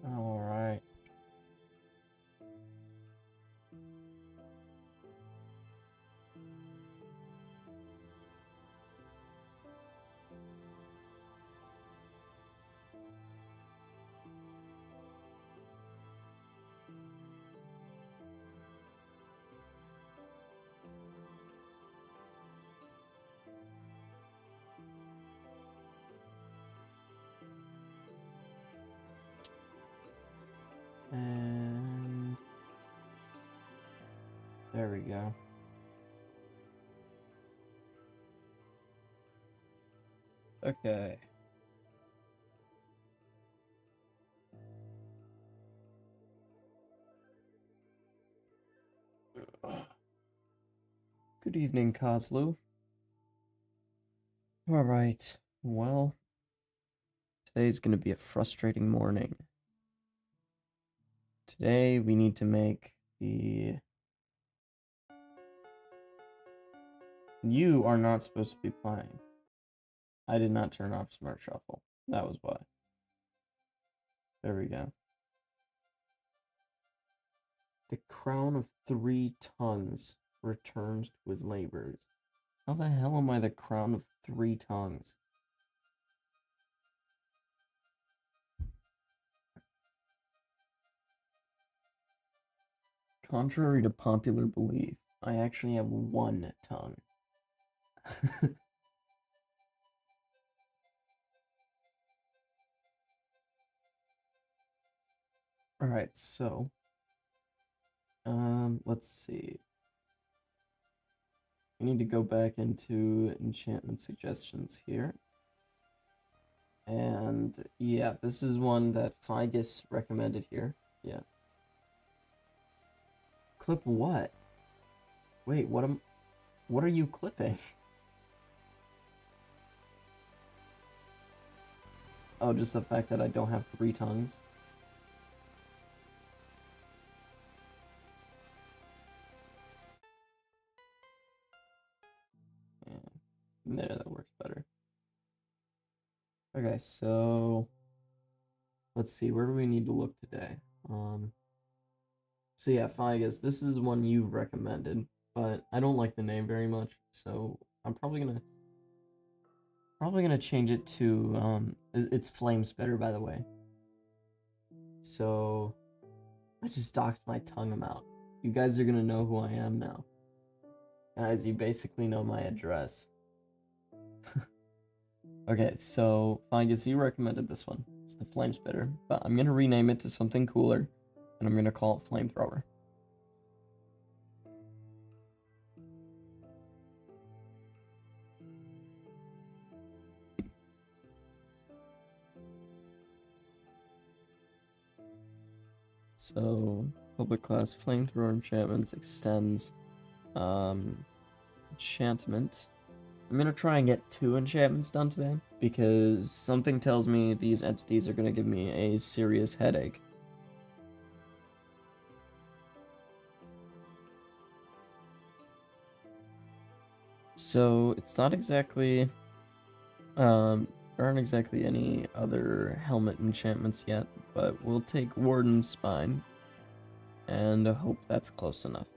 All right. And there we go. Okay. Good evening, Kozlu. All right. Well, today's going to be a frustrating morning. Today we need to make the... You are not supposed to be playing. I did not turn off Smart Shuffle. That was why. There we go. The crown of 3 tongues returns to his labors. How the hell am I the crown of 3 tongues? Contrary to popular belief, I actually have 1 tongue. Alright, so... let's see. We need to go back into enchantment suggestions here. And yeah, this is one that Figus recommended here. Yeah. Clip what? Wait, what are you clipping? Oh, just the fact that I don't have 3 tongues. Yeah. There, that works better. Okay, so let's see, where do we need to look today? So yeah, Figus, this is one you've recommended, but I don't like the name very much, so I'm probably gonna change it to it's Flame Spitter, by the way. So I just doxed my tongue amount. You guys are gonna know who I am now. Guys, you basically know my address. Okay, so Figus, you recommended this one. It's the Flame Spitter, but I'm gonna rename it to something cooler, and I'm gonna call it Flamethrower. So, public class Flamethrower enchantments extends enchantment. I'm gonna try and get 2 enchantments done today, because something tells me these entities are gonna give me a serious headache. So, it's not exactly, there aren't exactly any other helmet enchantments yet, but we'll take Warden's Spine, and hope that's close enough.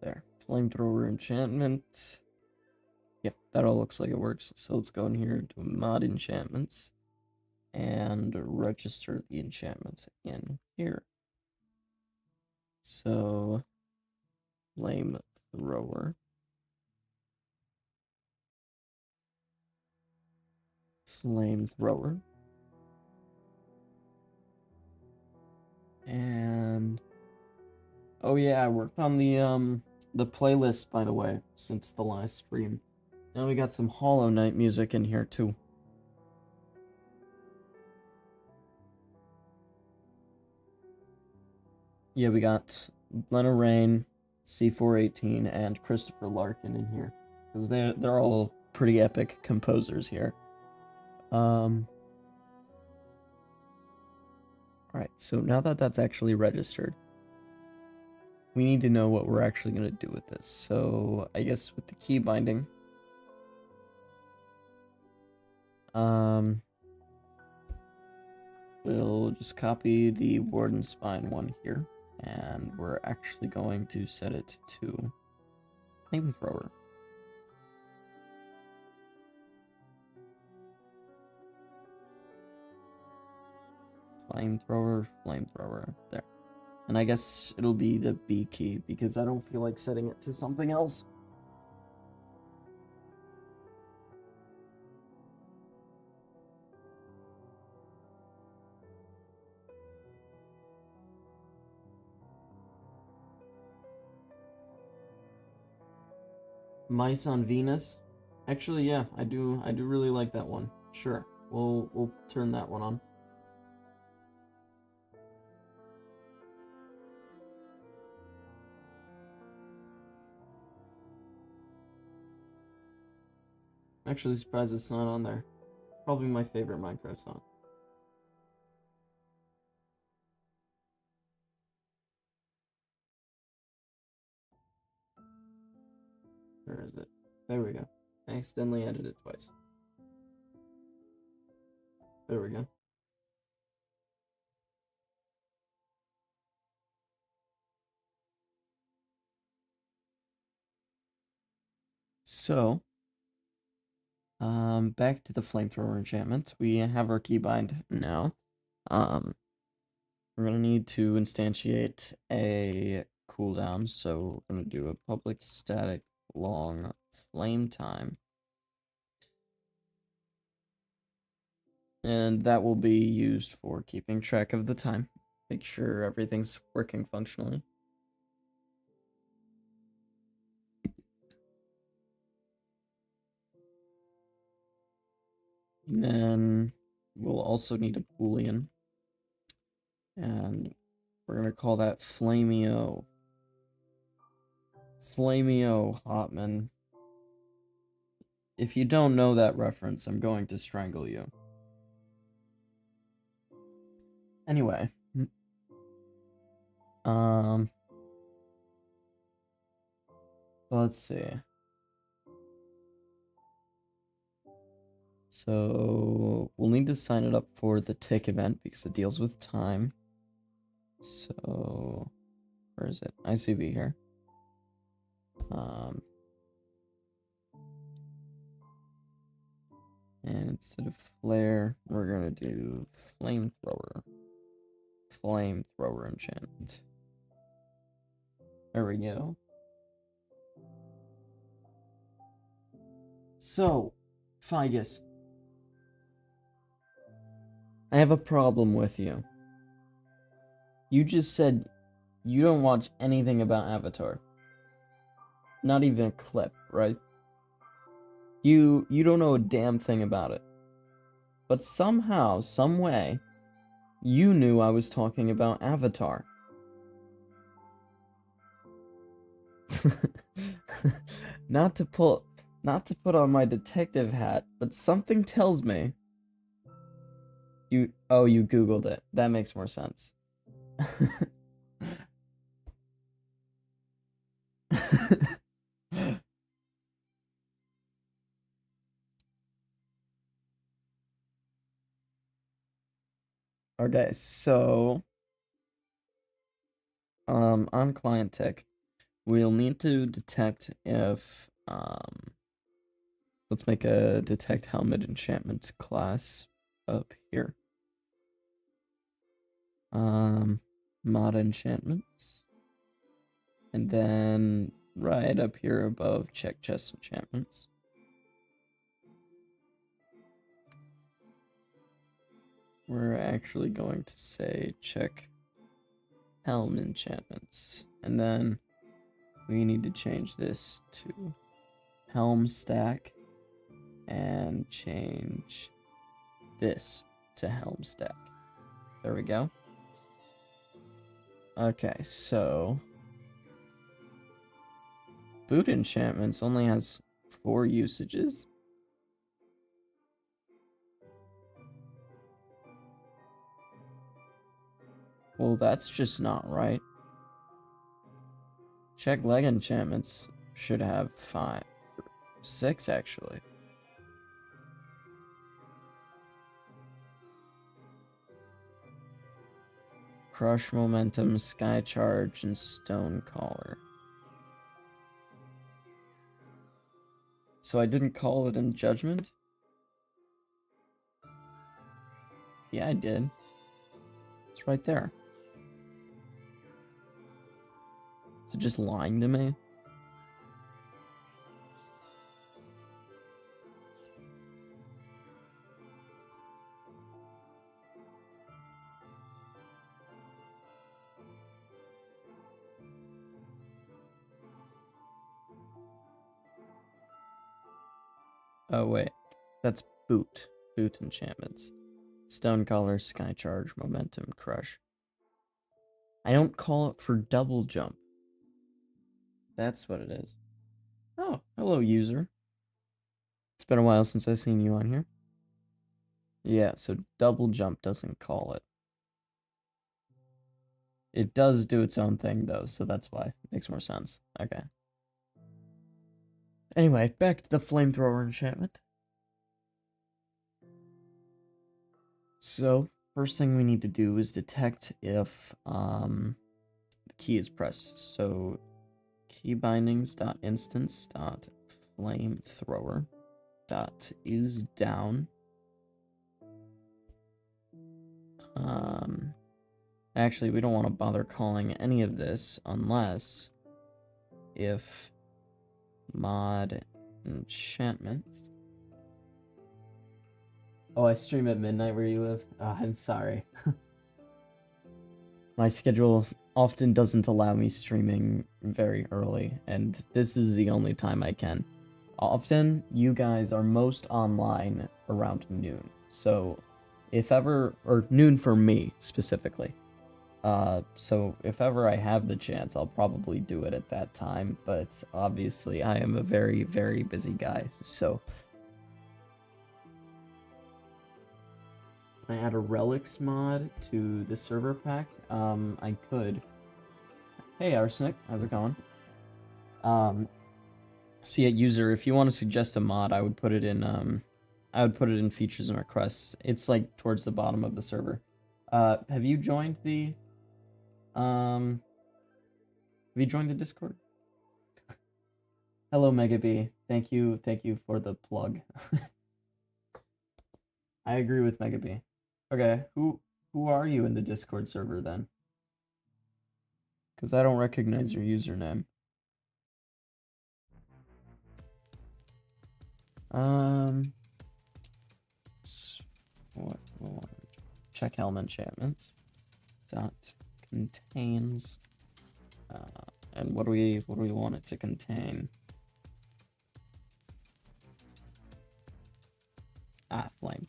There. Flamethrower enchantment. Yep, that all looks like it works. So let's go in here to mod enchantments and register the enchantments in here. So, Flamethrower. Flamethrower. And oh yeah, I worked on the playlist, by the way, since the last stream. Now we got some Hollow Knight music in here too. Yeah, we got Lena Rain, C418, and Christopher Larkin in here, because they're all pretty epic composers here. Alright, so now that that's actually registered, we need to know what we're actually going to do with this. So I guess with the key binding, we'll just copy the Warden Spine one here, and we're actually going to set it to Flamethrower. Flamethrower, there. And I guess it'll be the B key, because I don't feel like setting it to something else. Mice on Venus? Actually, yeah, I do really like that one. Sure, we'll turn that one on. Actually surprised it's not on there. Probably my favorite Minecraft song. Where is it? There we go. I accidentally edited it twice. There we go. So, back to the flamethrower enchantment. We have our keybind now. We're gonna need to instantiate a cooldown, so we're gonna do a public static long flame time. And that will be used for keeping track of the time. Make sure everything's working functionally. And then we'll also need a boolean. And we're gonna call that Flameo. Flameo Hotman. If you don't know that reference, I'm going to strangle you. Anyway. Let's see. So we'll need to sign it up for the tick event because it deals with time. So where is it? ICB here. And instead of flare, we're gonna do flamethrower. Flamethrower enchantment. There we go. So, Figus, I have a problem with you. You just said you don't watch anything about Avatar. Not even a clip, right? You don't know a damn thing about it. But somehow, some way, you knew I was talking about Avatar. Not to put on my detective hat, but something tells me you Googled it. That makes more sense. Okay, so on client tick, we'll need to detect if let's make a detect helmet enchantment class up here. Mod enchantments. And then right up here above, check chest enchantments. We're actually going to say check helm enchantments. And then we need to change this to helm stack and change this to helm stack. There we go. Okay, so boot enchantments only has 4 usages. Well, that's just not right. Check leg enchantments should have 5. 6 actually. Crush, Momentum, Sky Charge, and Stone Caller. So I didn't call it in Judgment? Yeah, I did. It's right there. Is it just lying to me? Oh, wait. That's Boot. Boot enchantments. Stonecaller, Sky Charge, Momentum, Crush. I don't call it for double jump. That's what it is. Oh, hello, user. It's been a while since I've seen you on here. Yeah, so double jump doesn't call it. It does do its own thing, though, so that's why. Makes more sense. Okay. Anyway, back to the Flamethrower enchantment. So, first thing we need to do is detect if the key is pressed. So, keybindings.instance.flamethrower.isDown. Actually, we don't want to bother calling any of this unless if mod enchantments. Oh, I stream at midnight where you live? I'm sorry. My schedule often doesn't allow me streaming very early, and this is the only time I can. Often, you guys are most online around noon, so if ever, or noon for me specifically. So if ever I have the chance, I'll probably do it at that time, but obviously I am a very, very busy guy, so. Can I add a relics mod to the server pack? I could. Hey, Arsenic, how's it going? So yeah, user, if you want to suggest a mod, I would put it in, features and requests. It's like towards the bottom of the server. Have you joined the, Discord? Hello, Mega B. Thank you for the plug. I agree with Mega B. Okay, who are you in the Discord server then? Because I don't recognize your username. What we'll want to check helm enchantments. Dot contains. And what do we want it to contain? Flame.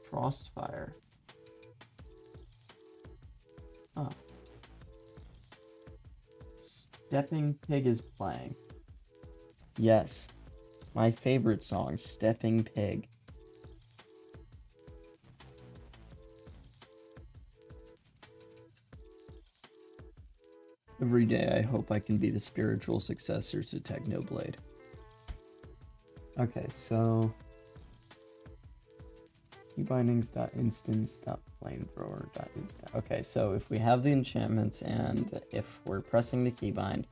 Frostfire. Oh. Stepping Pig is playing. Yes. My favorite song, Stepping Pig. Every day I hope I can be the spiritual successor to Technoblade. Okay, so keybindings.instance.flamethrower.isDown. Okay, so if we have the enchantments and if we're pressing the keybind,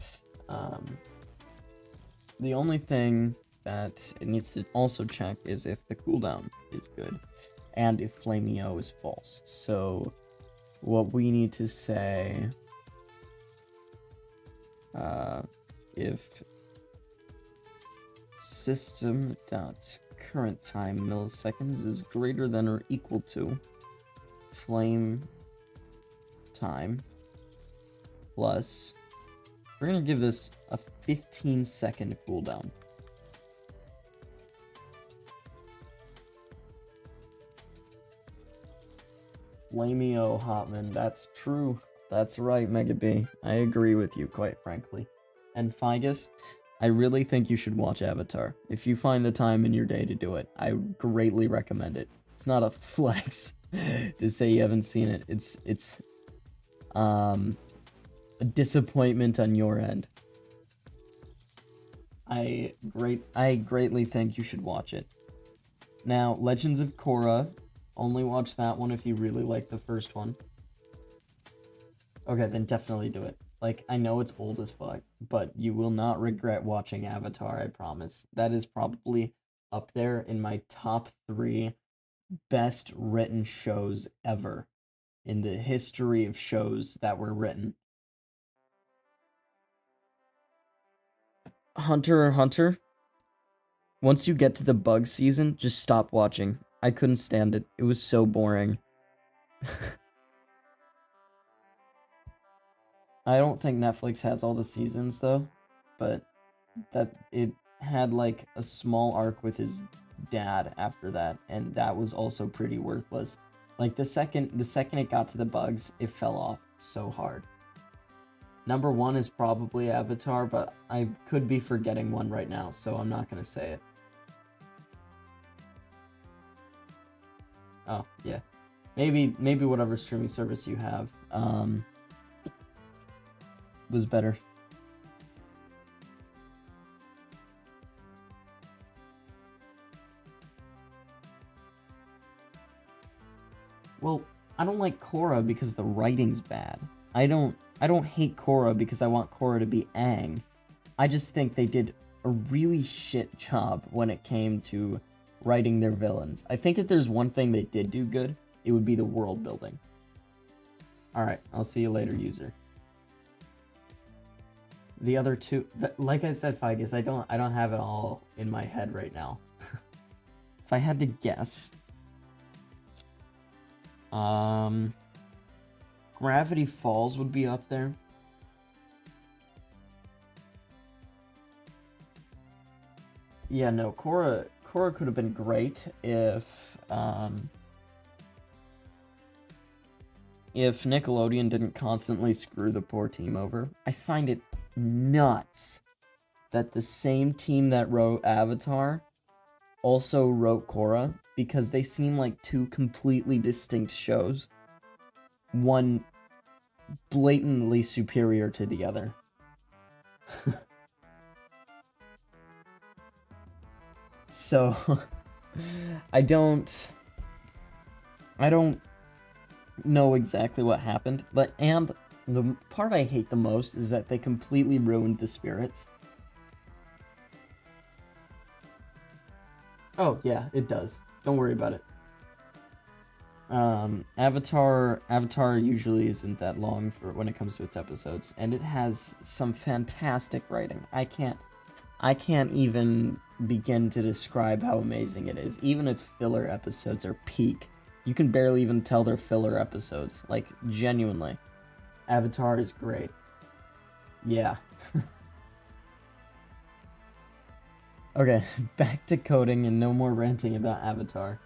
the only thing that it needs to also check is if the cooldown is good and if Flameo is false. So what we need to say, if system.current time milliseconds is greater than or equal to flame time plus, we're gonna give this a 15-second cooldown. Flameo Hotman, that's true. That's right, Mega B. I agree with you, quite frankly. And Figus, I really think you should watch Avatar. If you find the time in your day to do it, I greatly recommend it. It's not a flex to say you haven't seen it. It's a disappointment on your end. I greatly think you should watch it. Now, Legends of Korra, only watch that one if you really like the first one. Okay, then definitely do it. Like, I know it's old as fuck, but you will not regret watching Avatar, I promise. That is probably up there in my top 3 best written shows ever in the history of shows that were written. Hunter x Hunter, once you get to the bug season, just stop watching. I couldn't stand it. It was so boring. I don't think Netflix has all the seasons though, but that it had like a small arc with his dad after that, and that was also pretty worthless. Like the second it got to the bugs, it fell off so hard. Number 1 is probably Avatar, but I could be forgetting one right now, so I'm not gonna say it. Oh, yeah. Maybe whatever streaming service you have was better. Well, I don't like Korra because the writing's bad. I don't hate Korra because I want Korra to be Aang. I just think they did a really shit job when it came to writing their villains. I think if there's one thing they did do good, it would be the world building. Alright, I'll see you later, user. The other two, like I said, Figus, I don't have it all in my head right now. If I had to guess, Gravity Falls would be up there. Yeah, no, Korra could have been great if Nickelodeon didn't constantly screw the poor team over. I find it nuts that the same team that wrote Avatar also wrote Korra, because they seem like two completely distinct shows. One blatantly superior to the other. So, I don't know exactly what happened, and the part I hate the most is that they completely ruined the spirits. Oh, yeah, it does. Don't worry about it. Avatar usually isn't that long for when it comes to its episodes, and it has some fantastic writing. I can't even begin to describe how amazing it is. Even its filler episodes are peak. You can barely even tell they're filler episodes. Like, genuinely. Avatar is great. Yeah. Okay, back to coding and no more ranting about Avatar.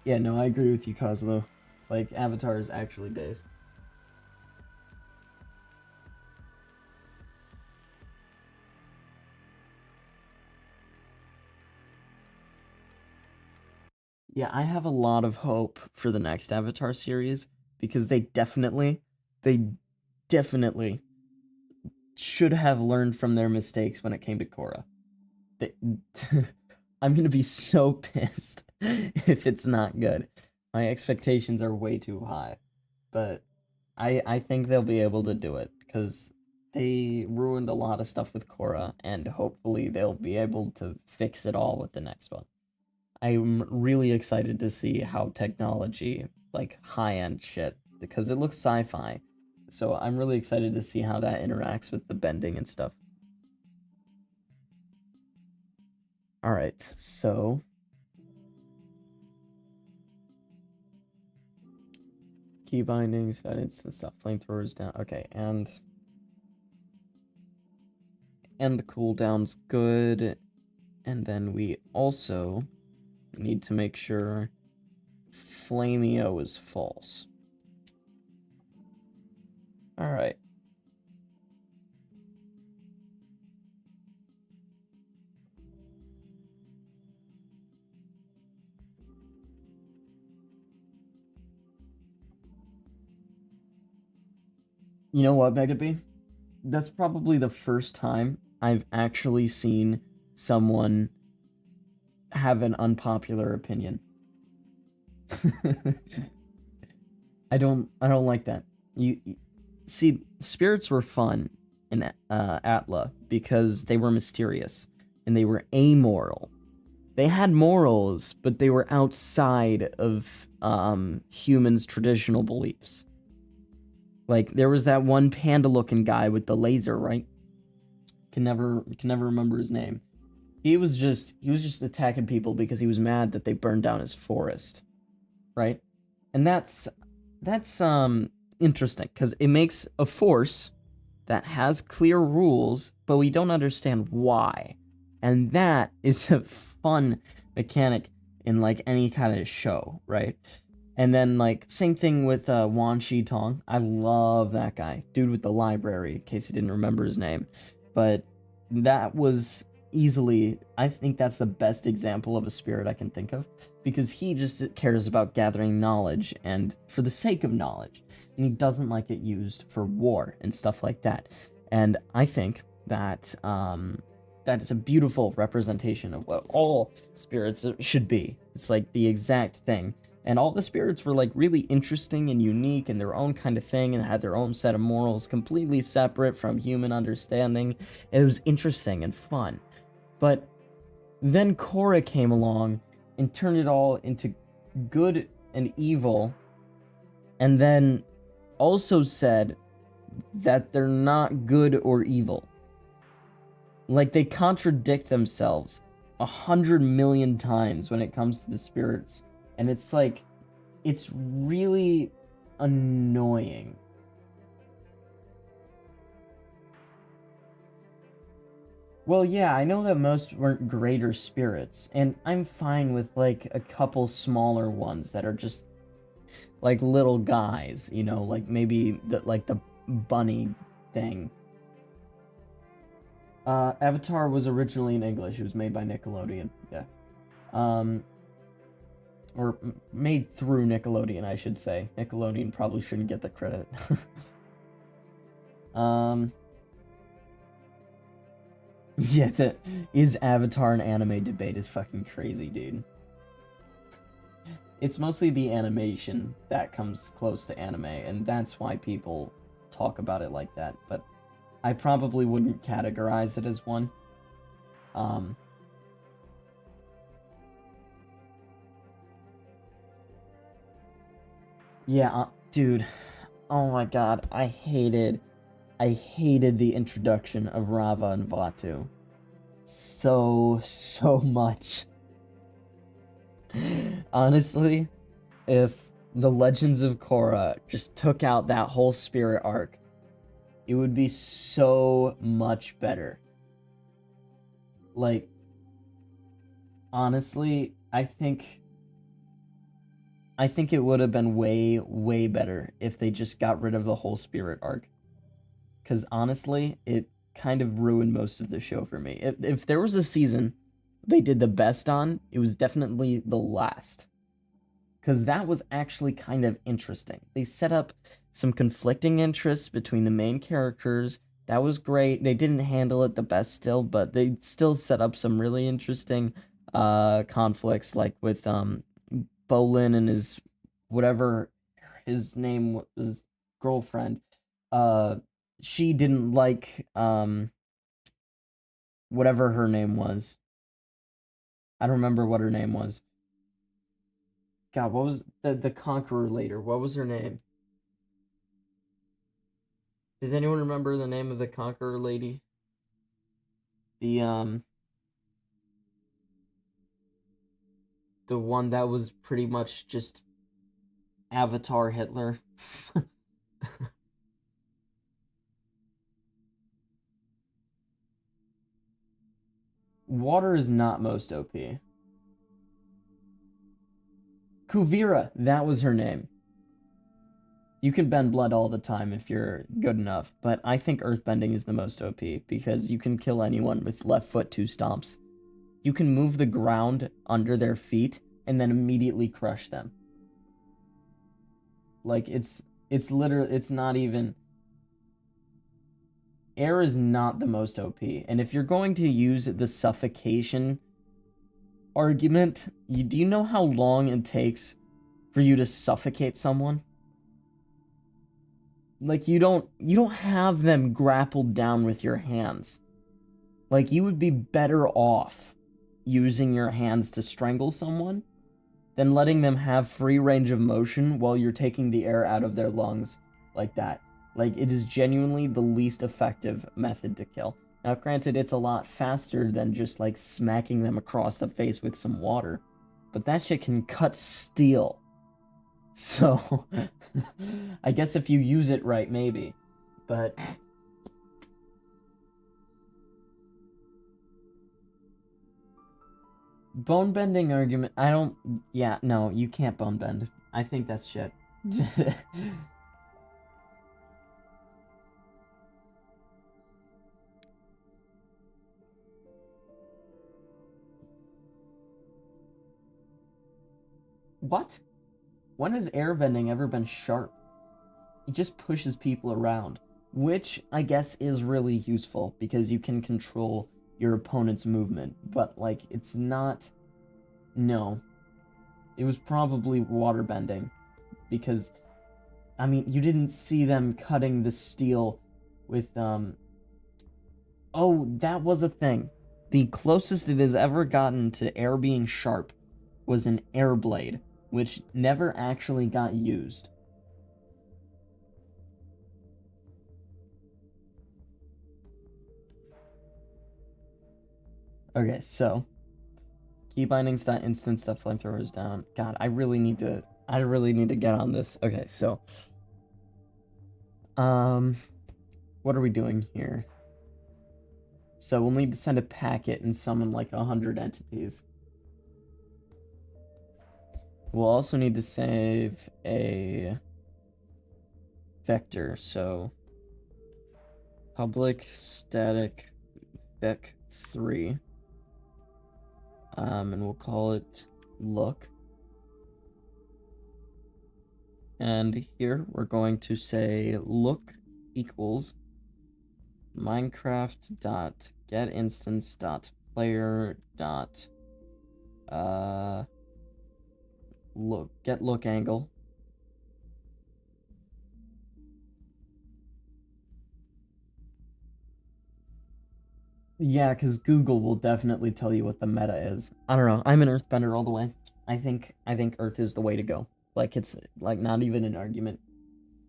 Yeah, no, I agree with you, Kozlo. Like, Avatar is actually based. Yeah, I have a lot of hope for the next Avatar series because they definitely should have learned from their mistakes when it came to Korra. They, I'm gonna be so pissed if it's not good. My expectations are way too high, but I think they'll be able to do it because they ruined a lot of stuff with Korra, and hopefully they'll be able to fix it all with the next one. I'm really excited to see how technology, like high-end shit, because it looks sci-fi. So I'm really excited to see how that interacts with the bending and stuff. Alright, so key bindings, edits and stuff, flamethrowers down. Okay, and the cooldown's good. And then we also need to make sure Flameo is false. Alright. You know what, Megabee? That's probably the first time I've actually seen someone have an unpopular opinion. I don't like that. See, spirits were fun in Atla because they were mysterious and they were amoral. They had morals, but they were outside of humans' traditional beliefs. Like there was that one panda-looking guy with the laser, right? Can never remember his name. He was just attacking people because he was mad that they burned down his forest, right? And that's interesting because it makes a force that has clear rules, but we don't understand why. And that is a fun mechanic in like any kind of show, right? And then like same thing with Wan Shi Tong. I love that guy, dude with the library. In case you didn't remember his name, but that was easily, I think that's the best example of a spirit I can think of because he just cares about gathering knowledge and for the sake of knowledge, and he doesn't like it used for war and stuff like that. And I think that that is a beautiful representation of what all spirits should be. It's like the exact thing. And all the spirits were like really interesting and unique in their own kind of thing and had their own set of morals completely separate from human understanding. It was interesting and fun. But then Korra came along and turned it all into good and evil, and then also said that they're not good or evil. Like they contradict themselves 100 million times when it comes to the spirits, and it's like, it's really annoying. Well, yeah, I know that most weren't greater spirits, and I'm fine with like a couple smaller ones that are just like little guys, you know, like maybe the bunny thing. Avatar was originally in English. It was made by Nickelodeon. Yeah. Um, or made through Nickelodeon, I should say. Nickelodeon probably shouldn't get the credit. um, yeah, the is Avatar an anime debate is fucking crazy, dude. It's mostly the animation that comes close to anime, and that's why people talk about it like that. But I probably wouldn't categorize it as one. Um, yeah, dude. Oh my god, I hated the introduction of Rava and Vatu so much. Honestly, if the Legends of Korra just took out that whole spirit arc, it would be so much better. Like, honestly, I think it would have been way better if they just got rid of the whole spirit arc. Cause honestly, it kind of ruined most of the show for me. If there was a season they did the best on, it was definitely the last. Because that was actually kind of interesting. They set up some conflicting interests between the main characters. That was great. They didn't handle it the best still, but they still set up some really interesting conflicts, like with Bolin and his whatever his name was, girlfriend. Uh she didn't like whatever her name was. I don't remember what her name was. God, what was the conqueror later? What was her name? Does anyone remember the name of the conqueror lady? The the one that was pretty much just Avatar Hitler. Water is not most OP. Kuvira, that was her name. You can bend blood all the time if you're good enough, but I think earthbending is the most OP because you can kill anyone with left foot two stomps. You can move the ground under their feet and then immediately crush them. Like it's literally, it's not even air is not the most OP. And if you're going to use the suffocation argument, do you know how long it takes for you to suffocate someone? Like, you don't have them grappled down with your hands. Like, you would be better off using your hands to strangle someone than letting them have free range of motion while you're taking the air out of their lungs like that. Like, it is genuinely the least effective method to kill. Now, granted, it's a lot faster than just, like, smacking them across the face with some water. But that shit can cut steel. So, I guess if you use it right, maybe. But... bone bending argument, I don't... yeah, no, you can't bone bend. I think that's shit. What? When has airbending ever been sharp? It just pushes people around, which I guess is really useful because you can control your opponent's movement, but like it's not. No, it was probably waterbending because I mean you didn't see them cutting the steel with oh, that was a thing. The closest it has ever gotten to air being sharp was an air blade, which never actually got used. Okay, so key bindings dot instance dot flamethrowers down. God, I really need to get on this. Okay, so what are we doing here? So we'll need to send a packet and summon like 100 entities. We'll also need to save a vector, so public static vec3. And we'll call it look. And here we're going to say look equals Minecraft dot get instance dot player dot look angle. Yeah, because Google will definitely tell you what the meta is. I don't know. I'm an earthbender all the way. I think Earth is the way to go. Like it's like not even an argument.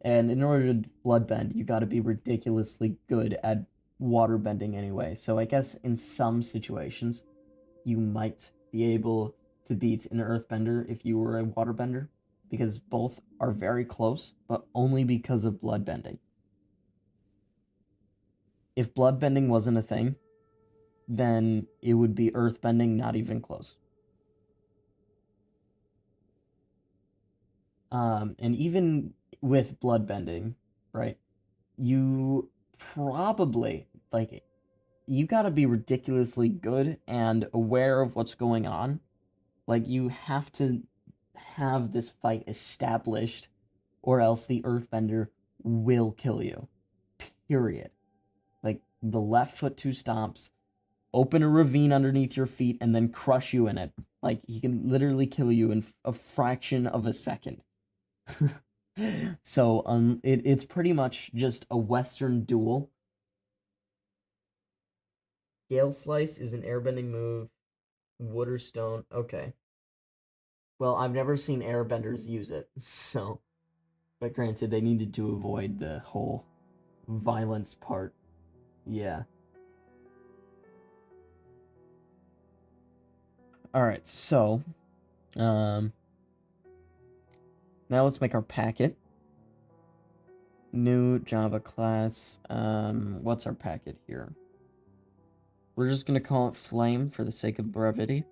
And in order to bloodbend, you got to be ridiculously good at water bending anyway. So I guess in some situations, you might be able to beat an earthbender if you were a waterbender, because both are very close, but only because of bloodbending. If bloodbending wasn't a thing, then it would be earthbending, not even close. And even with bloodbending, right, you probably, like, you gotta be ridiculously good and aware of what's going on. Like, you have to have this fight established, or else the earthbender will kill you. Period. Like, the left foot two stomps, open a ravine underneath your feet, and then crush you in it. Like, he can literally kill you in a fraction of a second. So, it's pretty much just a Western duel. Gale Slice is an airbending move. Wood or stone. Okay. Well, I've never seen airbenders use it, so. But granted, they needed to avoid the whole violence part. Yeah. Alright, so. Now let's make our packet. New Java class. What's our packet here? We're just gonna call it Flame for the sake of brevity.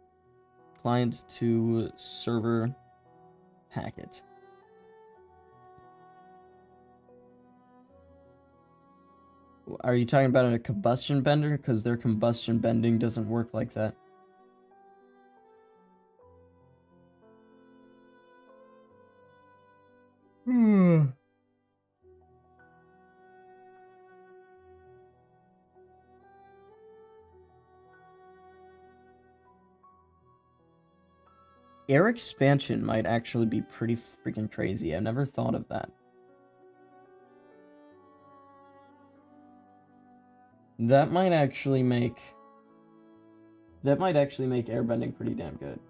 Client to server packet. Are you talking about a combustion bender? Because their combustion bending doesn't work like that. Air expansion might actually be pretty freaking crazy. I've never thought of that. That might actually make airbending pretty damn good.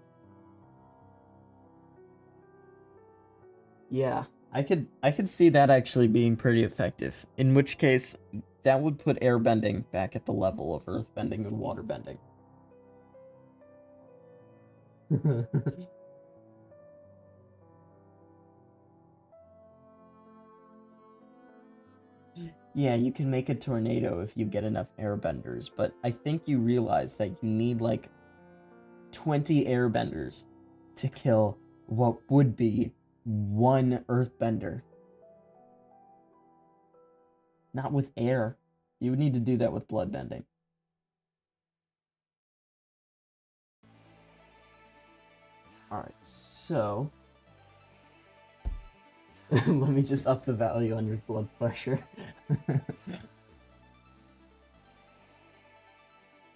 Yeah, I could see that actually being pretty effective. In which case, that would put airbending back at the level of earthbending and waterbending. Yeah, you can make a tornado if you get enough airbenders, but I think you realize that you need like 20 airbenders to kill what would be one earthbender. Not with air. You would need to do that with bloodbending. Alright, so let me just up the value on your blood pressure.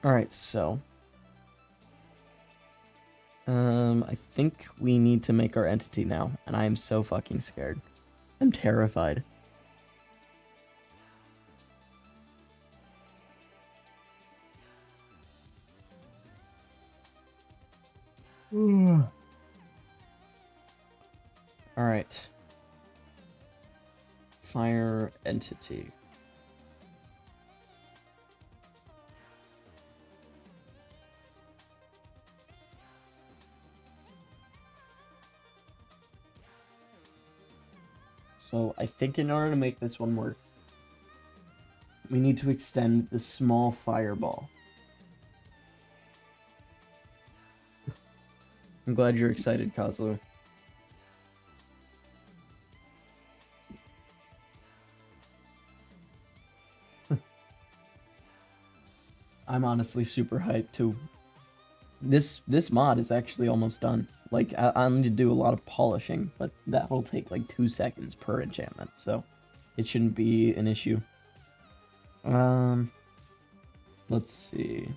Alright, so I think we need to make our entity now, and I am so fucking scared. I'm terrified. Alright. Fire entity. So I think in order to make this one work, we need to extend the small fireball. I'm glad you're excited, Kazu. I'm honestly super hyped too. This mod is actually almost done. Like, I need to do a lot of polishing, but that'll take like 2 seconds per enchantment, so it shouldn't be an issue. Let's see.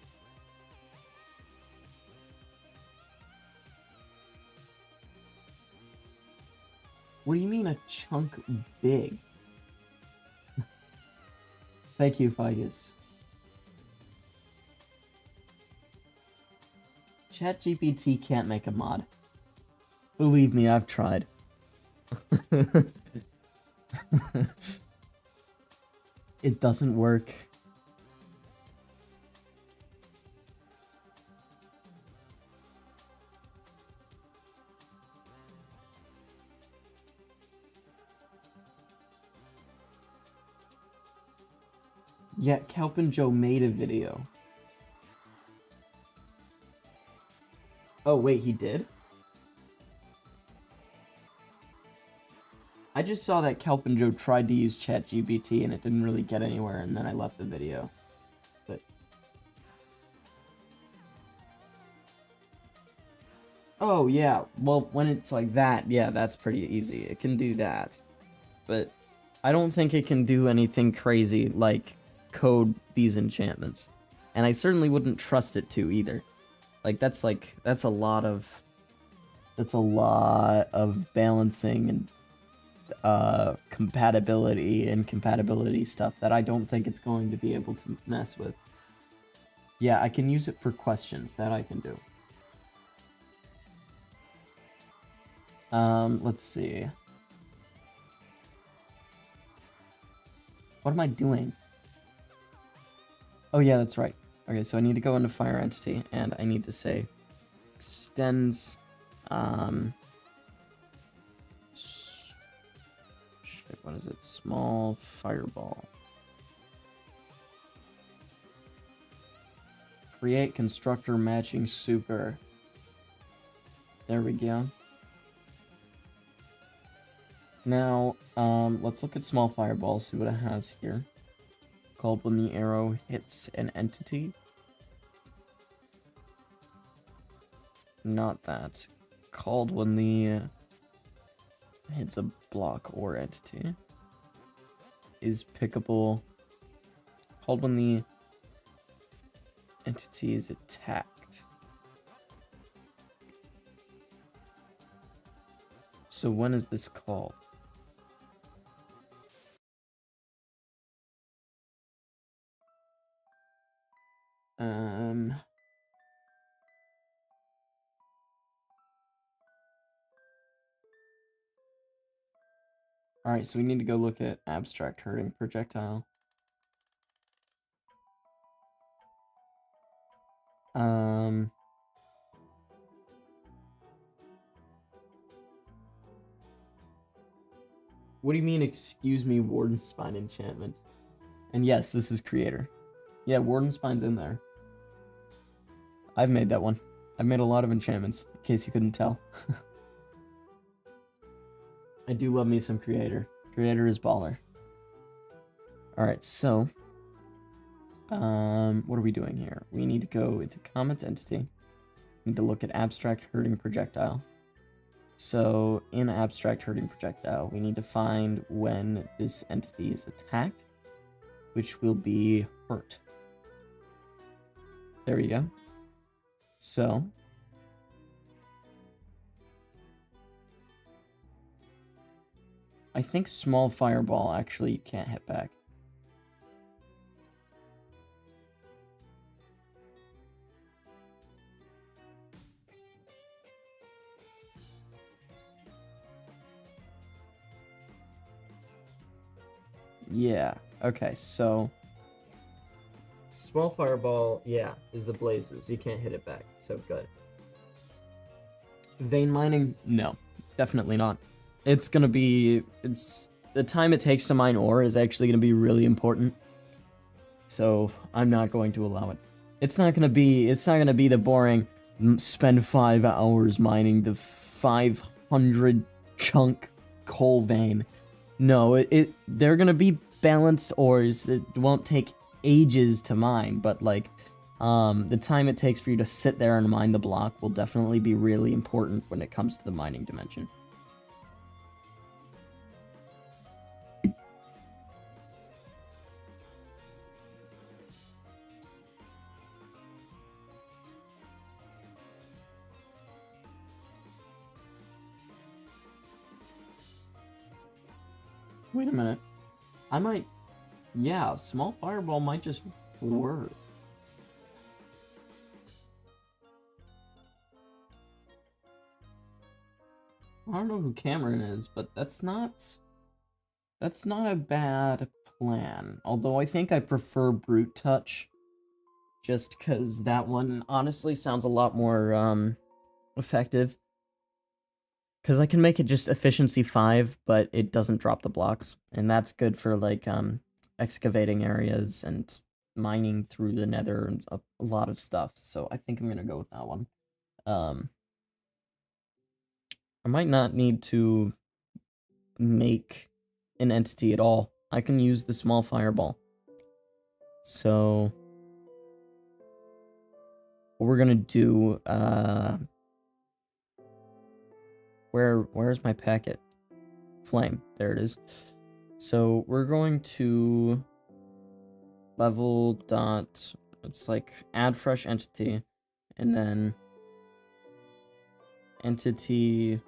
What do you mean a chunk big? Thank you, Figus. ChatGPT can't make a mod. Believe me, I've tried. It doesn't work. Yeah, Kelpin Joe made a video. Oh, wait, he did? I just saw that Kelpin Joe tried to use ChatGPT and it didn't really get anywhere, and then I left the video. But... oh, yeah. Well, when it's like that, yeah, that's pretty easy. It can do that. But I don't think it can do anything crazy like code these enchantments. And I certainly wouldn't trust it to either. That's a lot of balancing and compatibility and compatibility stuff that I don't think it's going to be able to mess with. Yeah, I can use it for questions. That I can do. Let's see. What am I doing? Oh yeah, that's right. Okay, so I need to go into Fire Entity, and I need to say extends, shit, what is it? Small Fireball. Create Constructor Matching Super. There we go. Now, let's look at Small Fireball, see what it has here. Called when the arrow hits an entity. Not that. Called when the hits a block or entity. Is pickable. Called when the entity is attacked. So when is this called? Alright, so we need to go look at abstract hurting projectile. What do you mean, excuse me, Warden Spine enchantment? And yes, this is creator. Yeah, Warden Spine's in there. I've made that one. I've made a lot of enchantments, in case you couldn't tell. I do love me some creator. Creator is baller. Alright, so what are we doing here? We need to go into comment entity. We need to look at abstract hurting projectile. So in abstract hurting projectile, we need to find when this entity is attacked, which will be hurt. There we go. So I think small fireball actually you can't hit back. Yeah, okay, so small fireball, yeah, is the blazes. You can't hit it back, so good. Vein mining? No, definitely not. It's gonna be, the time it takes to mine ore is actually gonna be really important. So I'm not going to allow it. It's not gonna be the boring, spend 5 hours mining the 500 chunk coal vein. No, they're gonna be balanced ores. It won't take ages to mine, but like, the time it takes for you to sit there and mine the block will definitely be really important when it comes to the mining dimension. Wait a minute. I might... Yeah, small fireball might just work. I don't know who Cameron is, but that's not a bad plan. Although I think I prefer Brute Touch, just because that one honestly sounds a lot more effective. Because I can make it just efficiency 5, but it doesn't drop the blocks, and that's good for like excavating areas and mining through the nether and a lot of stuff. So I think I'm gonna go with that one. I might not need to make an entity at all. I can use the small fireball. So what we're gonna do, where's my packet? Flame, there it is. So we're going to level dot, it's like add fresh entity, and then entity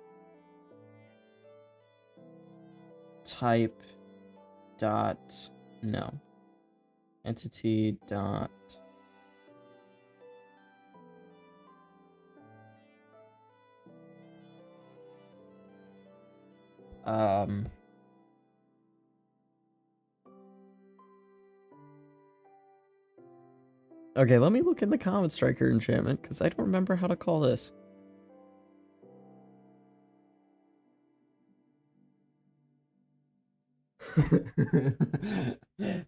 type dot, no, entity dot okay, let me look in the Comet Striker enchantment, because I don't remember how to call this.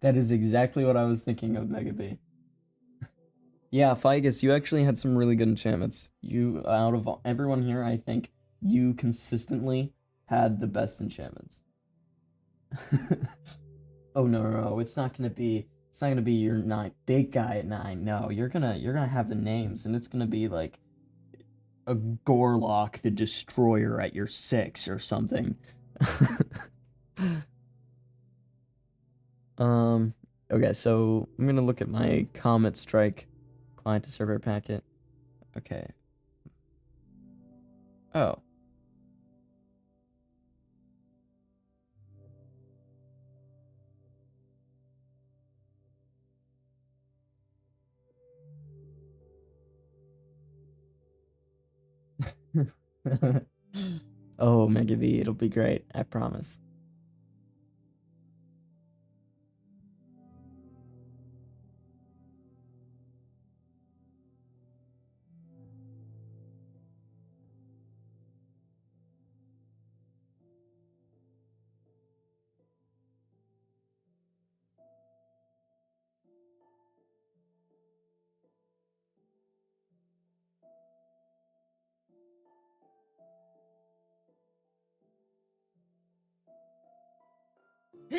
That is exactly what I was thinking of, Mega B. Yeah, Figus, you actually had some really good enchantments. You, out of everyone here, I think you consistently had the best enchantments. Oh no, it's not gonna be your 9 big guy at 9. No, you're gonna have the names, and it's gonna be like a Gorlock the Destroyer at your 6 or something. Okay, so I'm gonna look at my Comet Strike client to server packet. Okay. Oh. Oh, Mega V, it'll be great, I promise.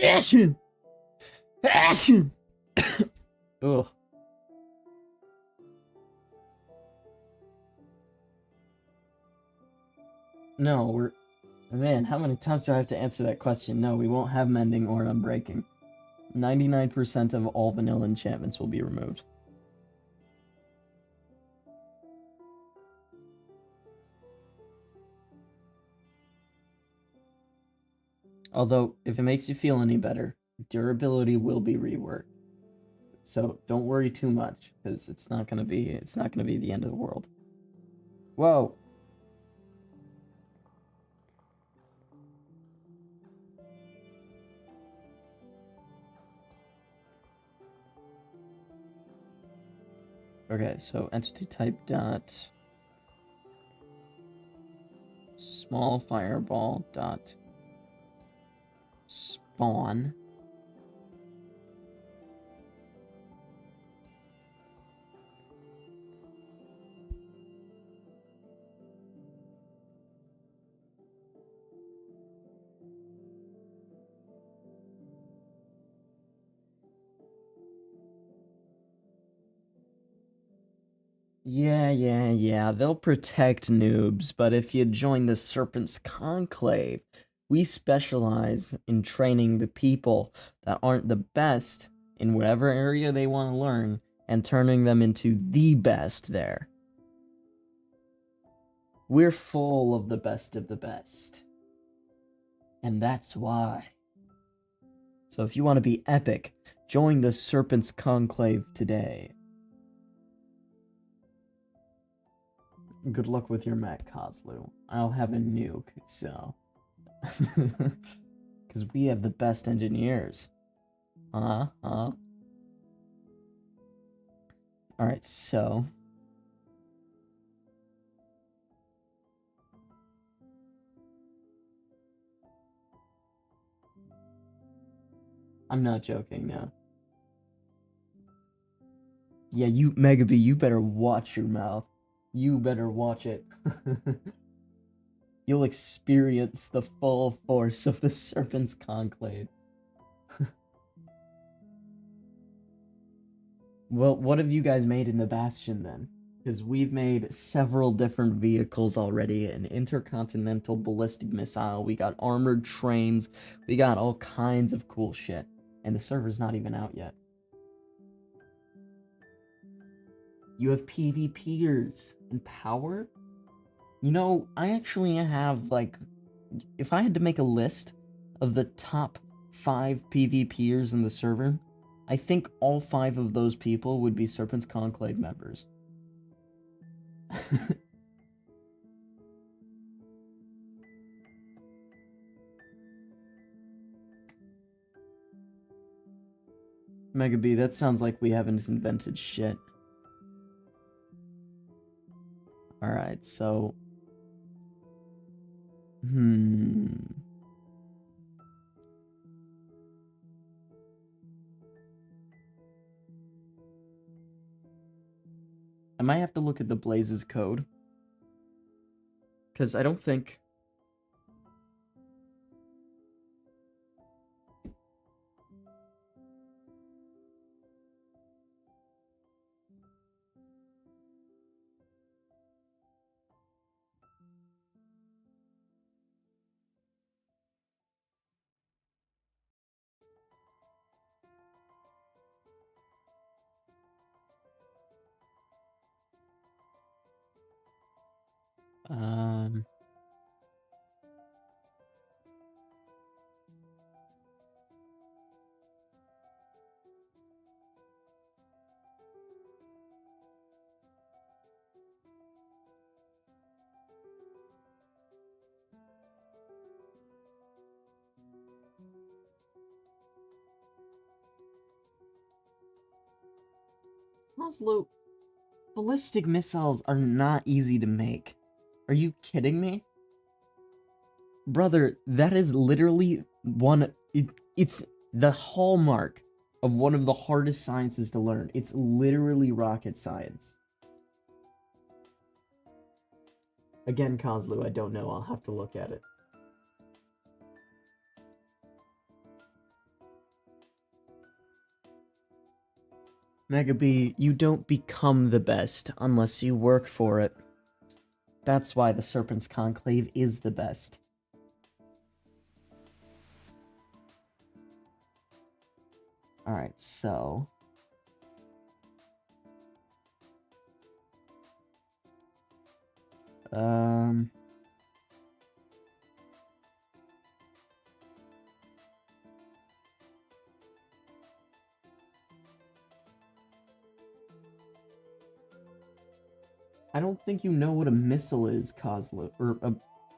Action! Action! Ugh. No, we're... Man, how many times do I have to answer that question? No, we won't have mending or unbreaking. 99% of all vanilla enchantments will be removed. Although, if it makes you feel any better, durability will be reworked. So don't worry too much, because it's not gonna be the end of the world. Whoa. Okay, so entity type dot small fireball dot spawn. Yeah. They'll protect noobs, but if you join the Serpent's Conclave, we specialize in training the people that aren't the best in whatever area they want to learn and turning them into the best there. We're full of the best of the best. And that's why. So if you want to be epic, join the Serpent's Conclave today. Good luck with your mech, Kozlu. I'll have a nuke, so... Because we have the best engineers. Alright, so... I'm not joking, no. Yeah, you, Mega B, you better watch your mouth. You better watch it. You'll experience the full force of the Serpent's Conclave. Well, what have you guys made in the Bastion then? Because we've made several different vehicles already, an intercontinental ballistic missile, we got armored trains, we got all kinds of cool shit. And the server's not even out yet. You have PvPers and power? You know, I actually have, like, if I had to make a list of the top 5 PvPers in the server, I think all 5 of those people would be Serpent's Conclave members. Mega B, that sounds like we haven't invented shit. Alright, so... I might have to look at the Blazes code. Because I don't think... Oslo, ballistic missiles are not easy to make. Are you kidding me? Brother, that is literally it's the hallmark of one of the hardest sciences to learn. It's literally rocket science. Again, Kozlu, I don't know. I'll have to look at it. Mega B, you don't become the best unless you work for it. That's why the Serpent's Conclave is the best. Alright, so... I don't think you know what a missile is, Kozlo, or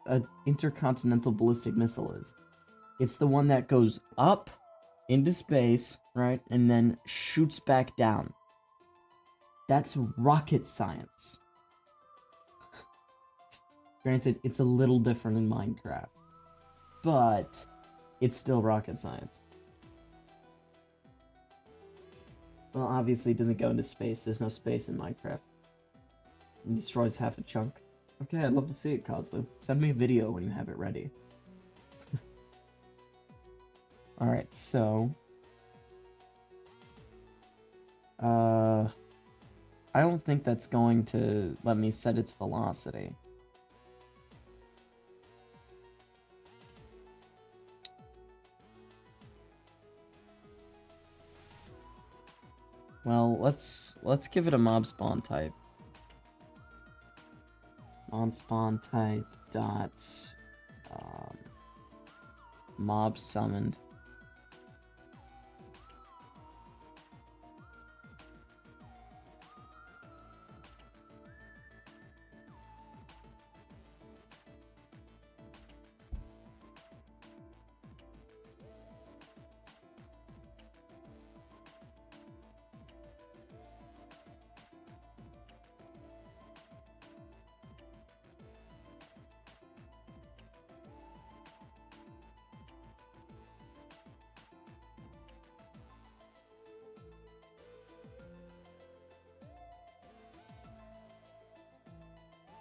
a intercontinental ballistic missile is. It's the one that goes up into space, right, and then shoots back down. That's rocket science. Granted, it's a little different in Minecraft, but it's still rocket science. Well, obviously it doesn't go into space. There's no space in Minecraft. It destroys half a chunk. Okay, I'd love to see it, Kozlu. Send me a video when you have it ready. Alright, so... I don't think that's going to let me set its velocity. Well, let's give it a mob spawn type. Mob spawn type dot mob summoned.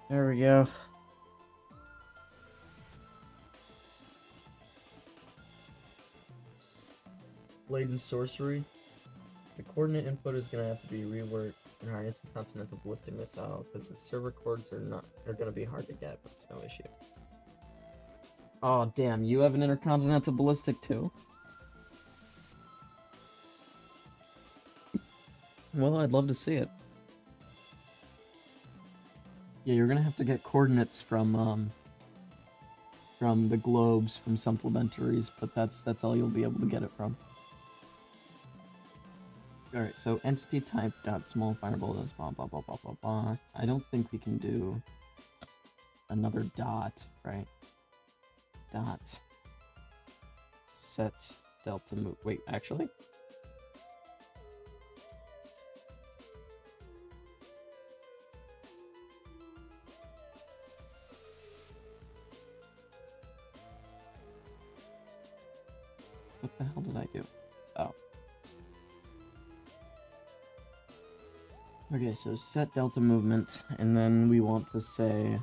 There we go. Blade and sorcery. The coordinate input is gonna have to be reworked in our intercontinental ballistic missile because the server coords are gonna be hard to get, but it's no issue. Oh damn, you have an intercontinental ballistic too? Well, I'd love to see it. Yeah, you're gonna have to get coordinates from the globes from supplementaries, but that's all you'll be able to get it from. Alright, so entity type dot small fireball does blah blah blah blah blah blah. I don't think we can do another dot, right? Dot set delta move. Wait, actually? What the hell did I do? Oh. Okay, so set delta movement, and then we want to say,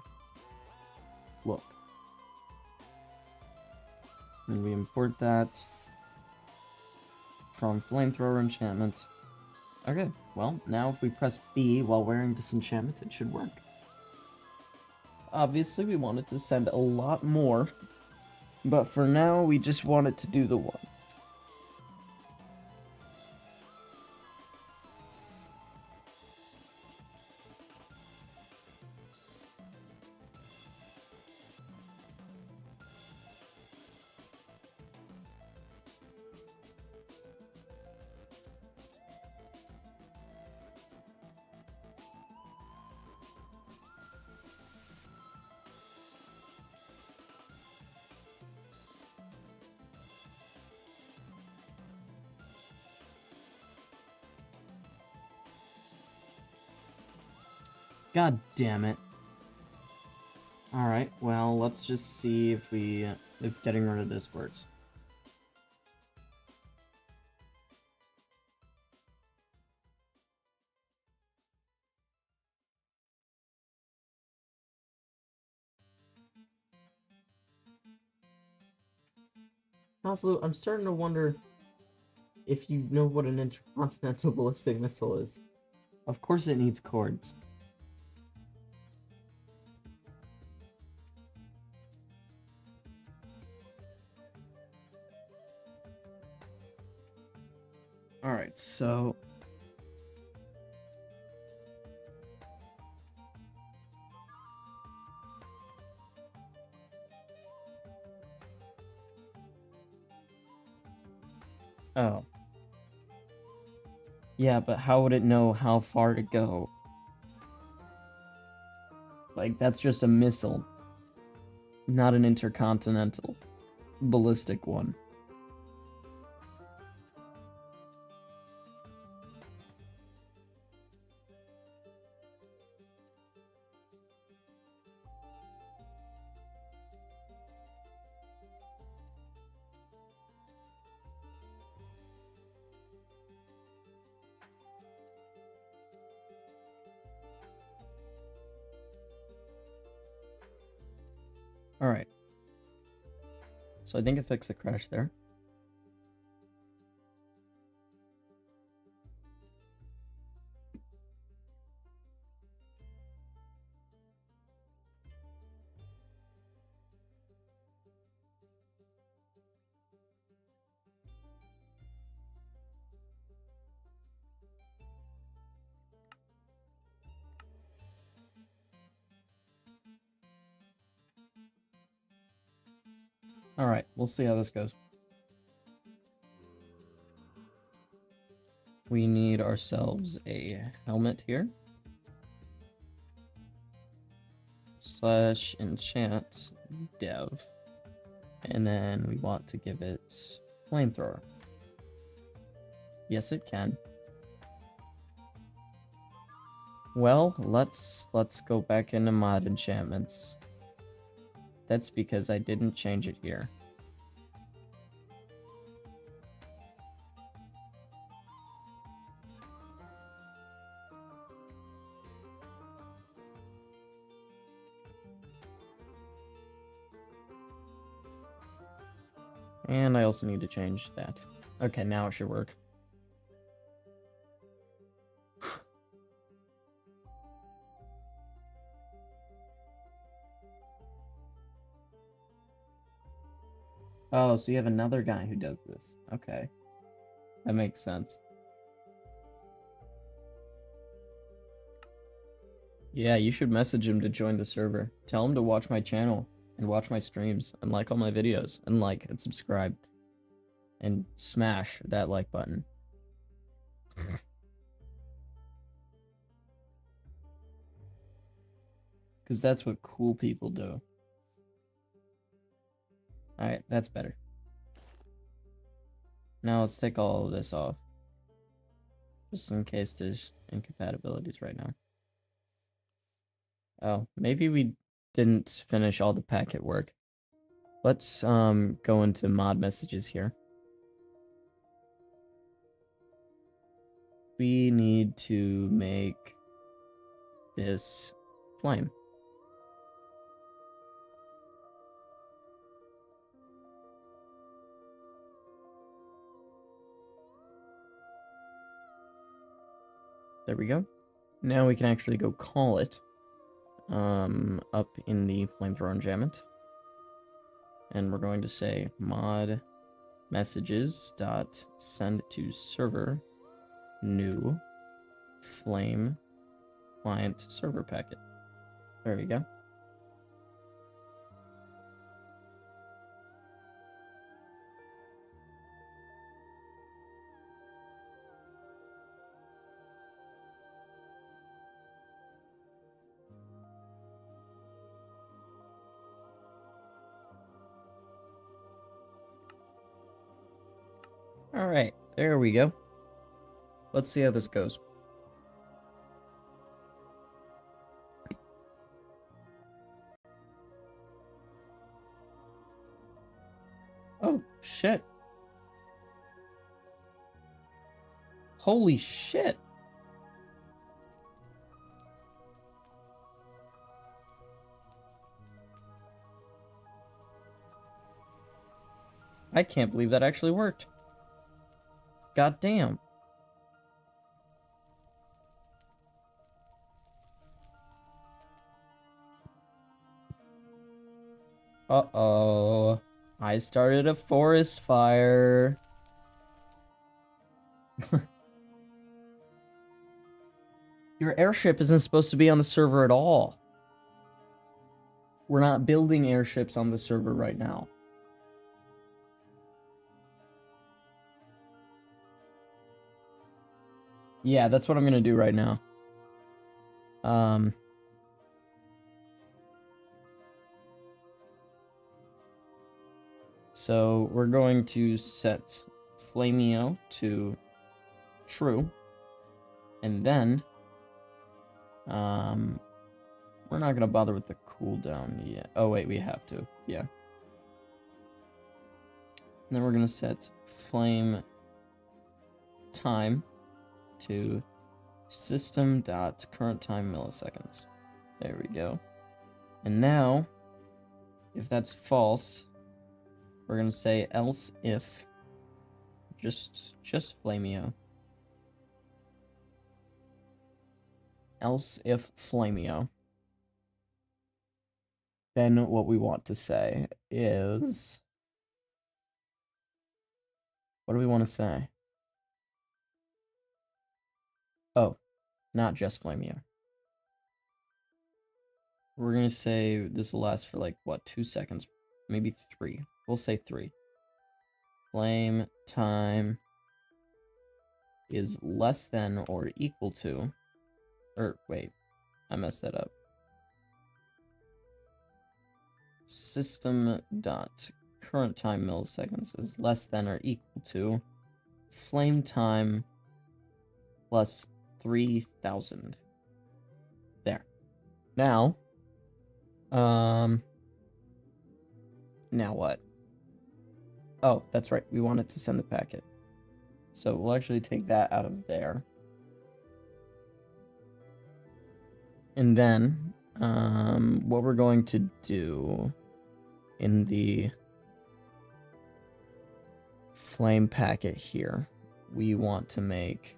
look. And we import that from flamethrower enchantment. Okay, well, now if we press B while wearing this enchantment, it should work. Obviously, we want it to send a lot more, but for now, we just want it to do the one. God damn it. Alright, well, let's just see if getting rid of this works. Also, I'm starting to wonder if you know what an intercontinental ballistic missile is. Of course it needs cords. Alright, so... Oh. Yeah, but how would it know how far to go? Like, that's just a missile. Not an intercontinental ballistic one. Alright. So I think I fixed the crash there. Alright, we'll see how this goes. We need ourselves a helmet here. / enchant dev. And then we want to give it flamethrower. Yes, it can. Well, let's go back into mod enchantments. That's because I didn't change it here. And I also need to change that. Okay, now it should work. Oh, so you have another guy who does this. Okay. That makes sense. Yeah, you should message him to join the server. Tell him to watch my channel and watch my streams and like all my videos and like and subscribe and smash that like button. Because that's what cool people do. Alright, that's better. Now let's take all of this off. Just in case there's incompatibilities right now. Oh, maybe we didn't finish all the packet work. Let's go into mod messages here. We need to make this flame. There we go. Now we can actually go call it up in the flamethrower enchantment. And we're going to say mod messages dot send to server new flame client server packet. There we go. Alright, there we go. Let's see how this goes. Oh, shit. Holy shit. I can't believe that actually worked. God damn. Uh-oh. I started a forest fire. Your airship isn't supposed to be on the server at all. We're not building airships on the server right now. Yeah, that's what I'm gonna do right now. So we're going to set Flameo to true. And then, we're not gonna bother with the cooldown yet. Oh wait, we have to, yeah. And then we're gonna set flame time to system.current time milliseconds. There we go. And now, if that's false, we're gonna say else if just Flameo. Else if Flameo. Then what we want to say is, what do we want to say? Oh, not just Flameo. We're gonna say this will last for like, what, 2 seconds? Maybe 3. We'll say 3. Flame time is less than or equal to, or wait, I messed that up. System dot current time milliseconds is less than or equal to flame time plus 3000. There. Now, now what? Oh, that's right. We wanted to send the packet. So we'll actually take that out of there. And then, what we're going to do in the flame packet here, we want to make,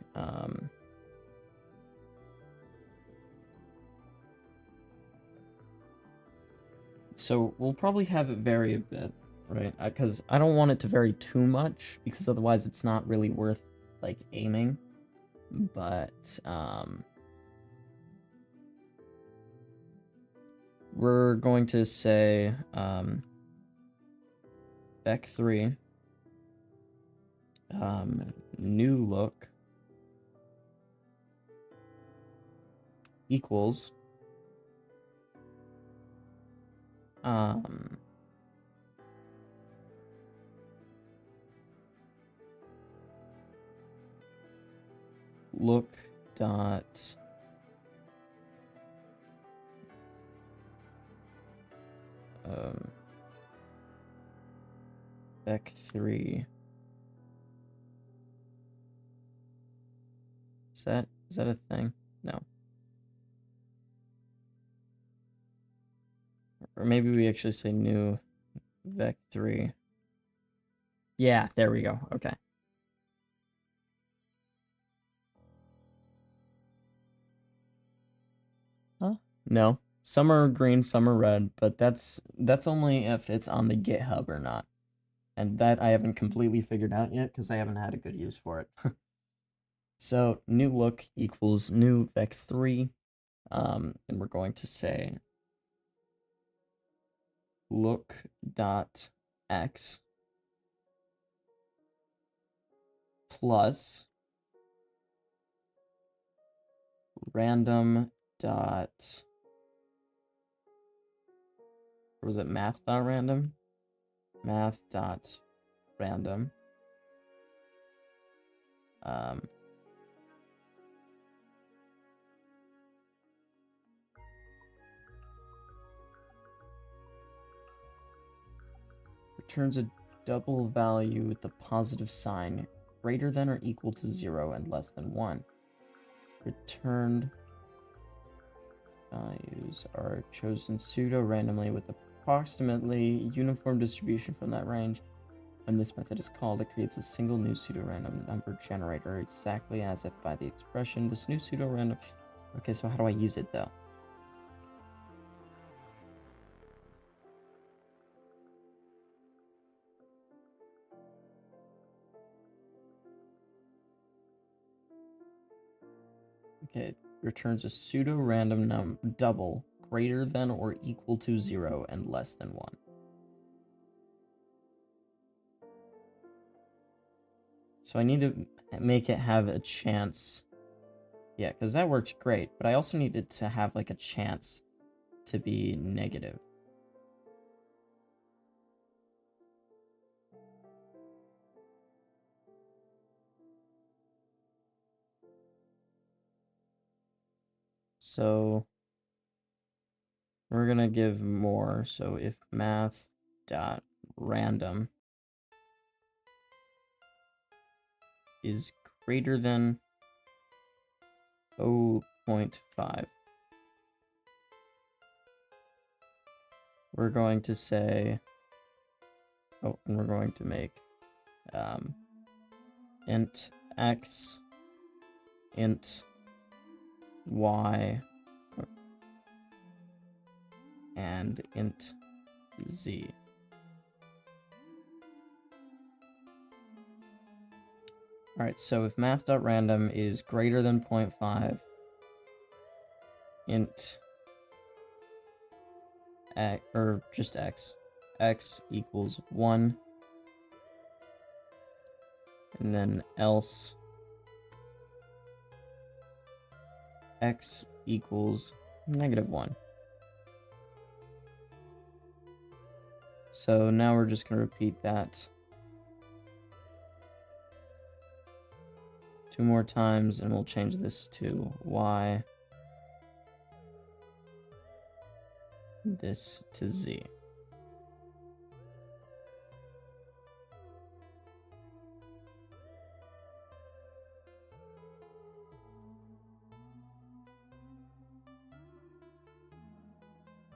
so we'll probably have it vary a bit, right? Because I don't want it to vary too much, because otherwise it's not really worth, like, aiming. But, we're going to say, Vec3, new look equals, look dot Vec3. Is that a thing? No. Or maybe we actually say new Vec3. Yeah, there we go. Okay. Huh? No. Some are green, some are red, but that's only if it's on the GitHub or not. And that I haven't completely figured out yet because I haven't had a good use for it. So new look equals new Vec3. And we're going to say look dot x plus random dot, or was it math dot random? Math dot random. Returns a double value with the positive sign greater than or equal to 0 and less than 1. Returned values are chosen pseudo-randomly with approximately uniform distribution from that range. When this method is called, it creates a single new pseudo-random number generator exactly as if by the expression. This new pseudo-random... Okay, so how do I use it, though? Okay, it returns a pseudo-random double greater than or equal to 0 and less than 1. So I need to make it have a chance. Yeah, because that works great, but I also need it to have like a chance to be negative. So we're gonna give more. So if math dot random is greater than 0.5, we're going to say, oh, and we're going to make int x, int y, and int z. Alright, so if math.random is greater than 0.5, int x, or just x equals 1, and then else x equals -1. So now we're just going to repeat that 2 more times, and we'll change this to y, this to z.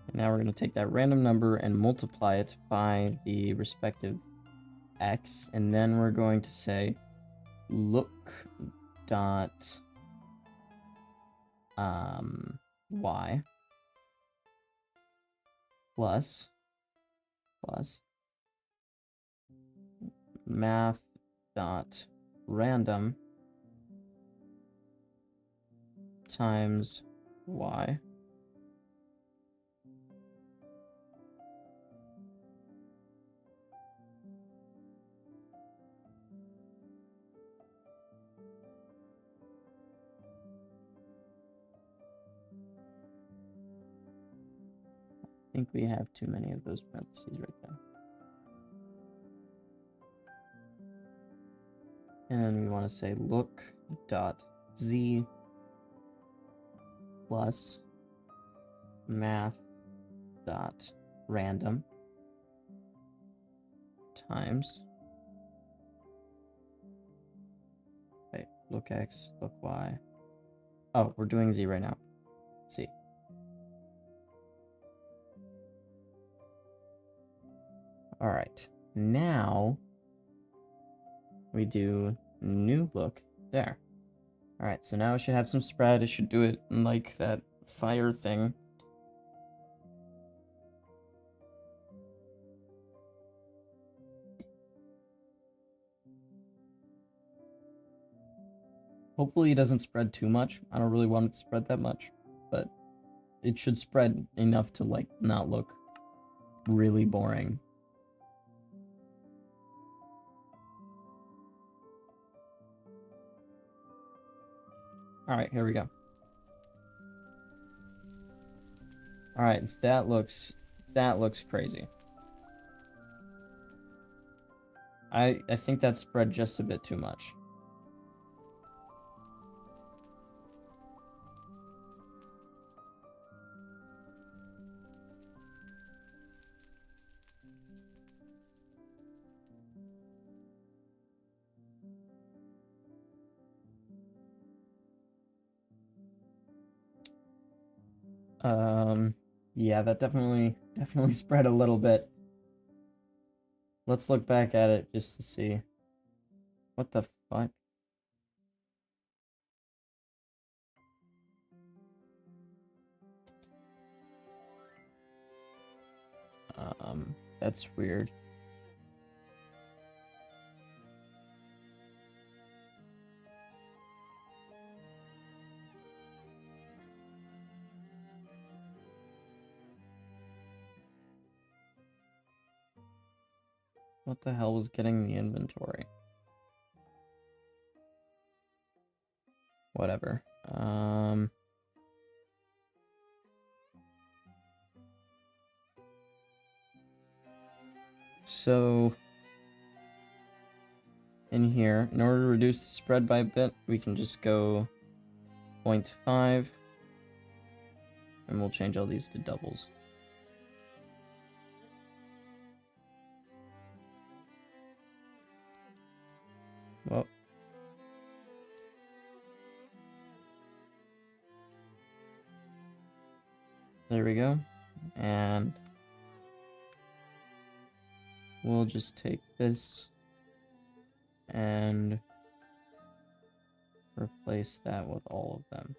And now we're going to take that random number and multiply it by the respective x, and then we're going to say look dot y plus math dot random times y I think we have too many of those parentheses right there. And then we want to say look dot z plus math dot random times, wait, look x, look y. Oh, we're doing z right now. Z. All right, now we do new look there. All right, so now it should have some spread. It should do it like that fire thing. Hopefully it doesn't spread too much. I don't really want it to spread that much, but it should spread enough to like not look really boring. All right, here we go. All right, that looks crazy. I think that spread just a bit too much. Yeah, that definitely spread a little bit. Let's look back at it just to see. What the fuck? That's weird. What the hell was getting the inventory? Whatever. So in here, in order to reduce the spread by a bit, we can just go 0.5 and we'll change all these to doubles. Well, there we go. And we'll just take this and replace that with all of them.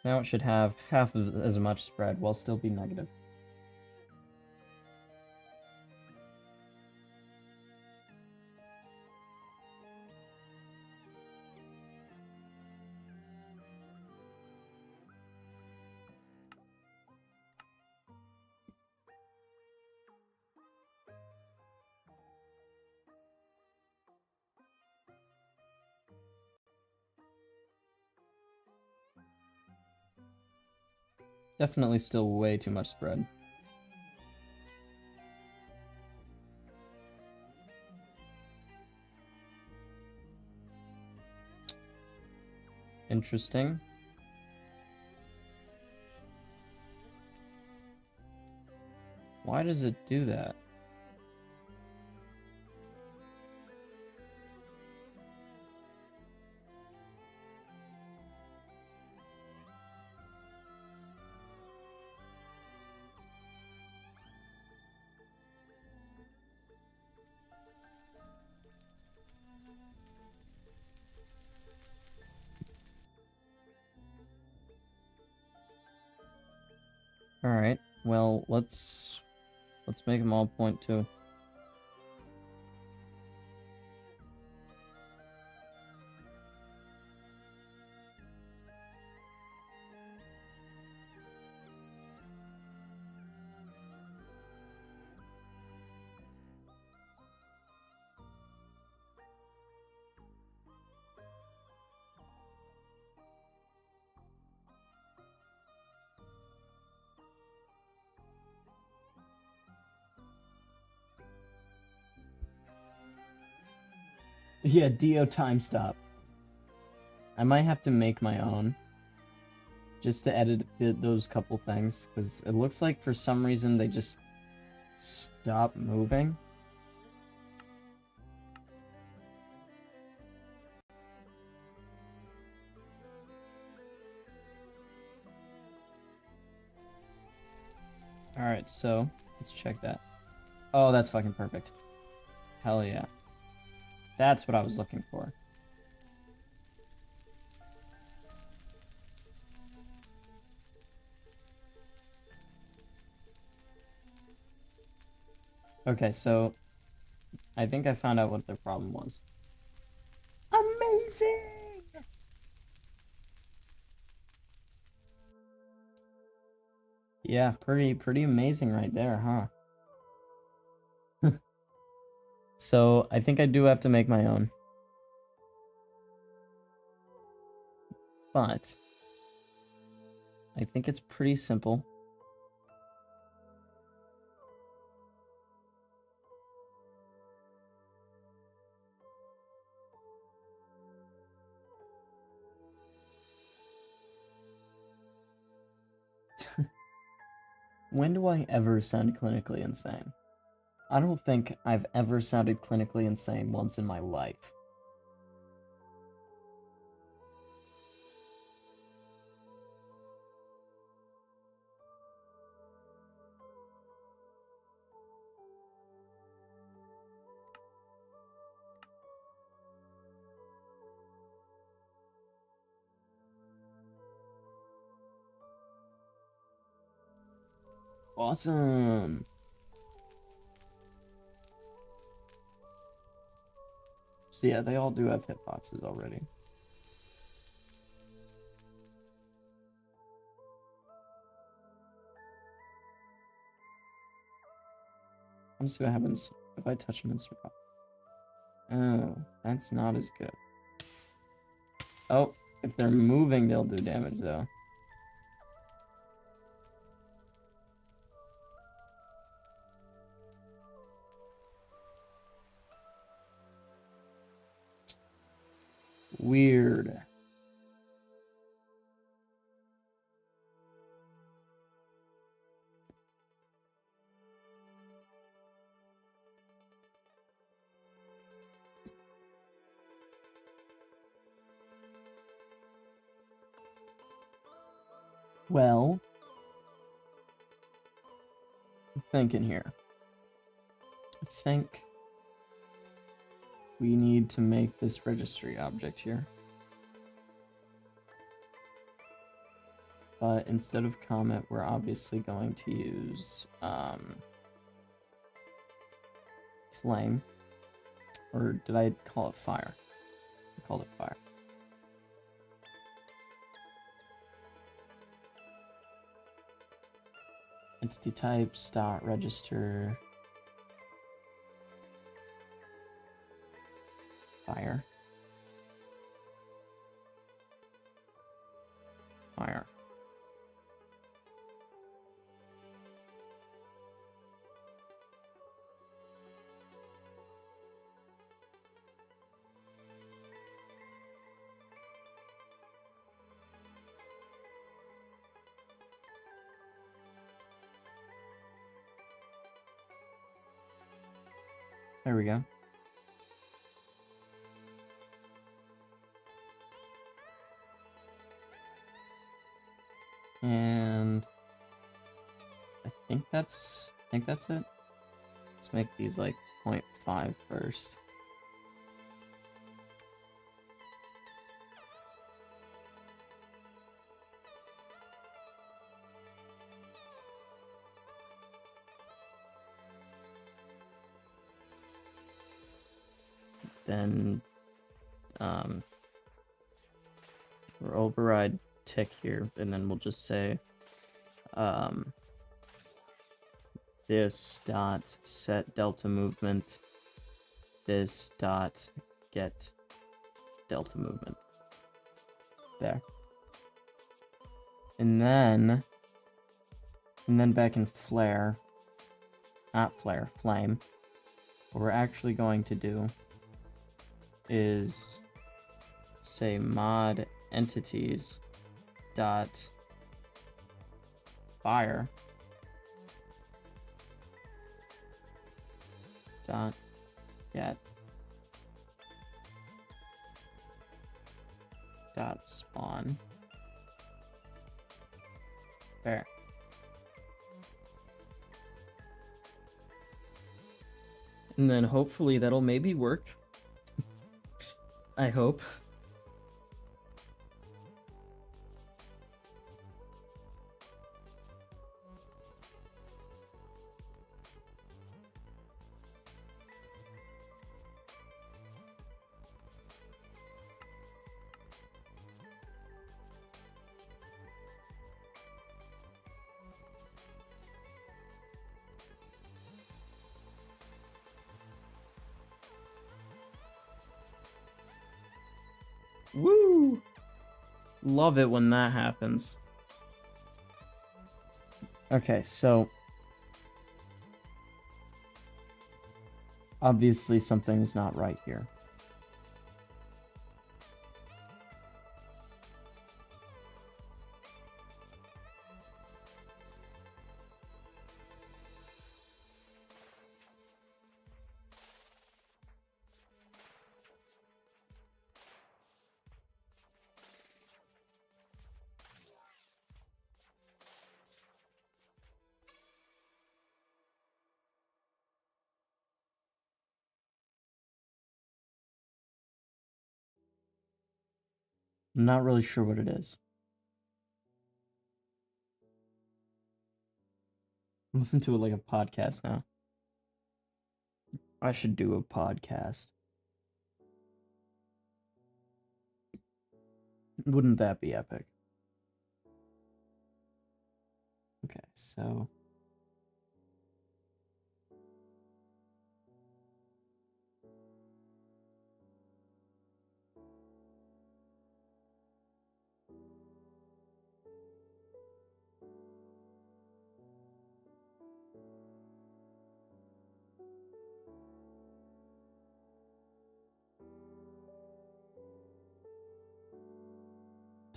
Now it should have half of as much spread while still be negative. Definitely still way too much spread. Interesting. Why does it do that? Alright, well, let's make them all 0.2. Yeah, Dio time stop. I might have to make my own. Just to edit those couple things. Because it looks like for some reason they just stop moving. Alright, so let's check that. Oh, that's fucking perfect. Hell yeah. That's what I was looking for. Okay, so I think I found out what their problem was. Amazing! Yeah, pretty amazing right there, huh? So, I think I do have to make my own. But I think it's pretty simple. When do I ever sound clinically insane? I don't think I've ever sounded clinically insane once in my life. Awesome. So yeah, they all do have hitboxes already. Let's see what happens if I touch them and survive. Oh, that's not as good. Oh, if they're moving, they'll do damage though. Weird. Well, I'm thinking here. I think we need to make this registry object here. But instead of Comet, we're obviously going to use Flame. Or did I call it Fire? I called it Fire. Entity types, dot register. Fire. Fire. There we go. And I think that's it. Let's make these like 0.5 first. Then we'll override tick here, and then we'll just say this dot set delta movement, this dot get delta movement. There. And then back in flare, not flare, flame, what we're actually going to do is say mod entities dot fire dot get dot spawn. There. And then hopefully that'll maybe work. I hope. Woo! Love it when that happens. Okay, so obviously something's not right here. I'm not really sure what it is. Listen to it like a podcast now. I should do a podcast. Wouldn't that be epic? Okay, so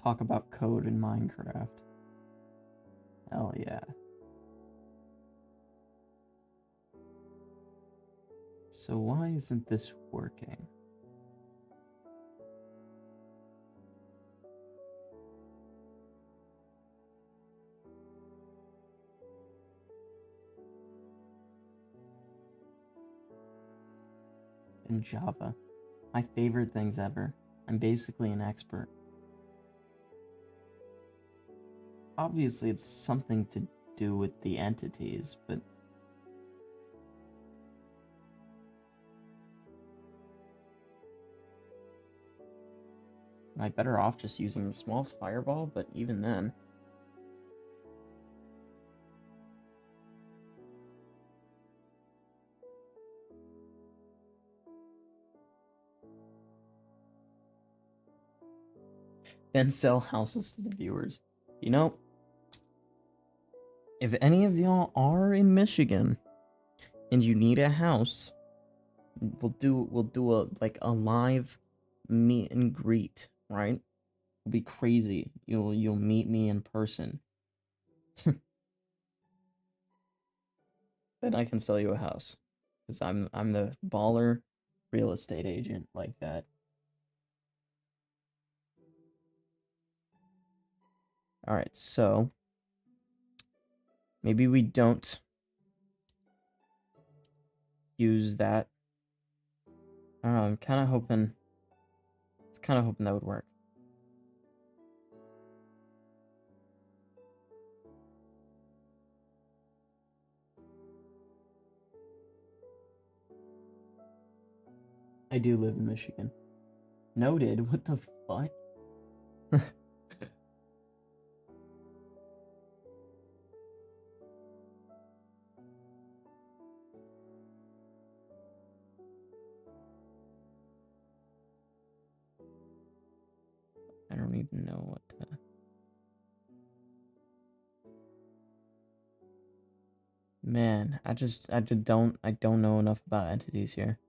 talk about code in Minecraft. Hell yeah. So why isn't this working? In Java. My favorite things ever. I'm basically an expert. Obviously, it's something to do with the entities, but am I better off just using the small fireball? But even then. Then sell houses to the viewers. You know, if any of y'all are in Michigan and you need a house, we'll do a a live meet and greet, right? It'll be crazy. You'll meet me in person. Then I can sell you a house. Because I'm the baller real estate agent like that. Alright, so maybe we don't use that. I don't know, I'm kinda hoping that would work. I do live in Michigan. Noted. What the fuck? I don't even know what to... Man, I don't know enough about entities here.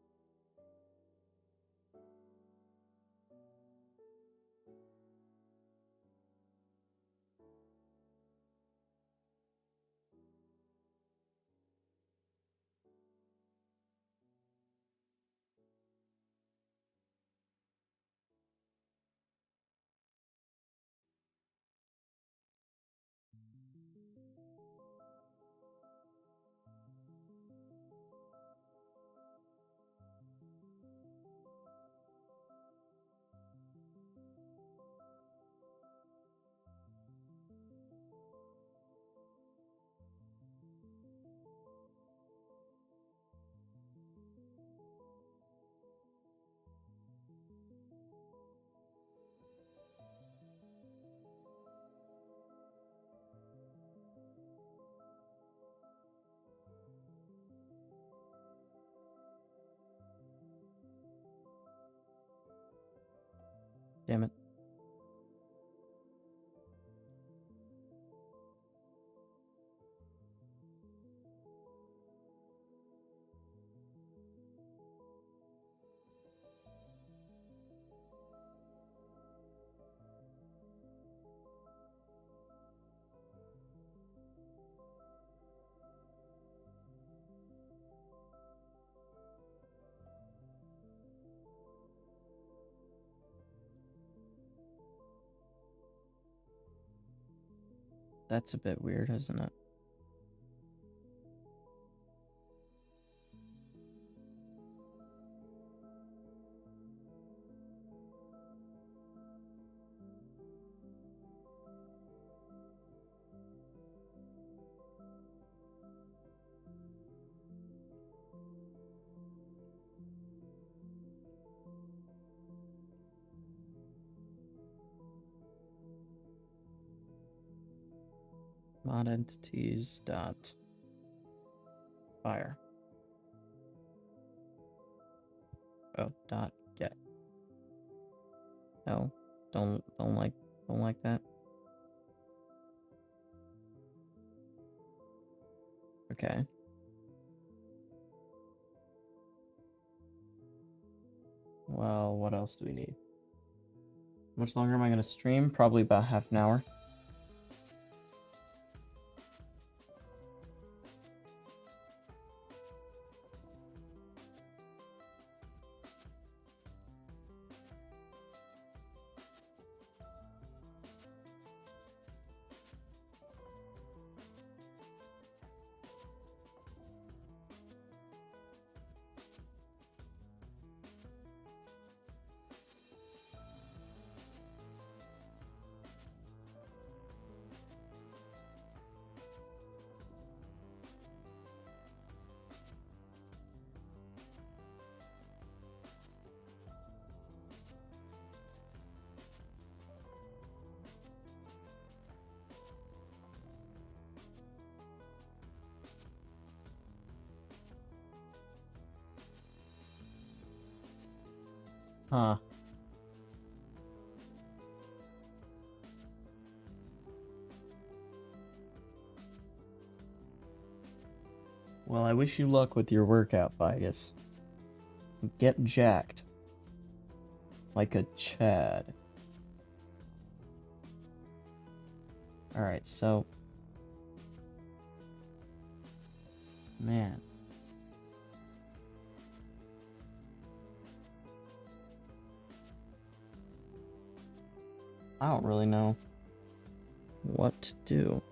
Damn it. That's a bit weird, isn't it? mod entities dot fire. Oh, dot get. No, don't like that. Okay. Well, what else do we need? How much longer am I gonna stream? Probably about half an hour. Huh. Well, I wish you luck with your workout, Vigus. Get jacked. Like a Chad. Alright, so... Man. I don't really know what to do.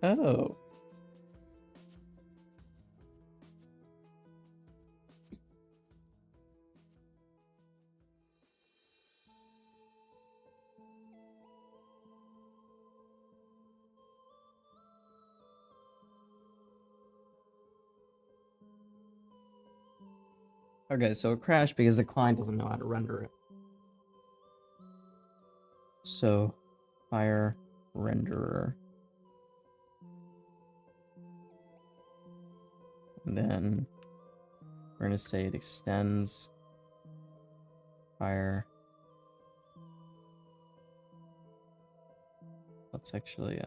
Oh. Okay, so it crashed because the client doesn't know how to render it. So, fire renderer. And then we're gonna say it extends fire. Let's actually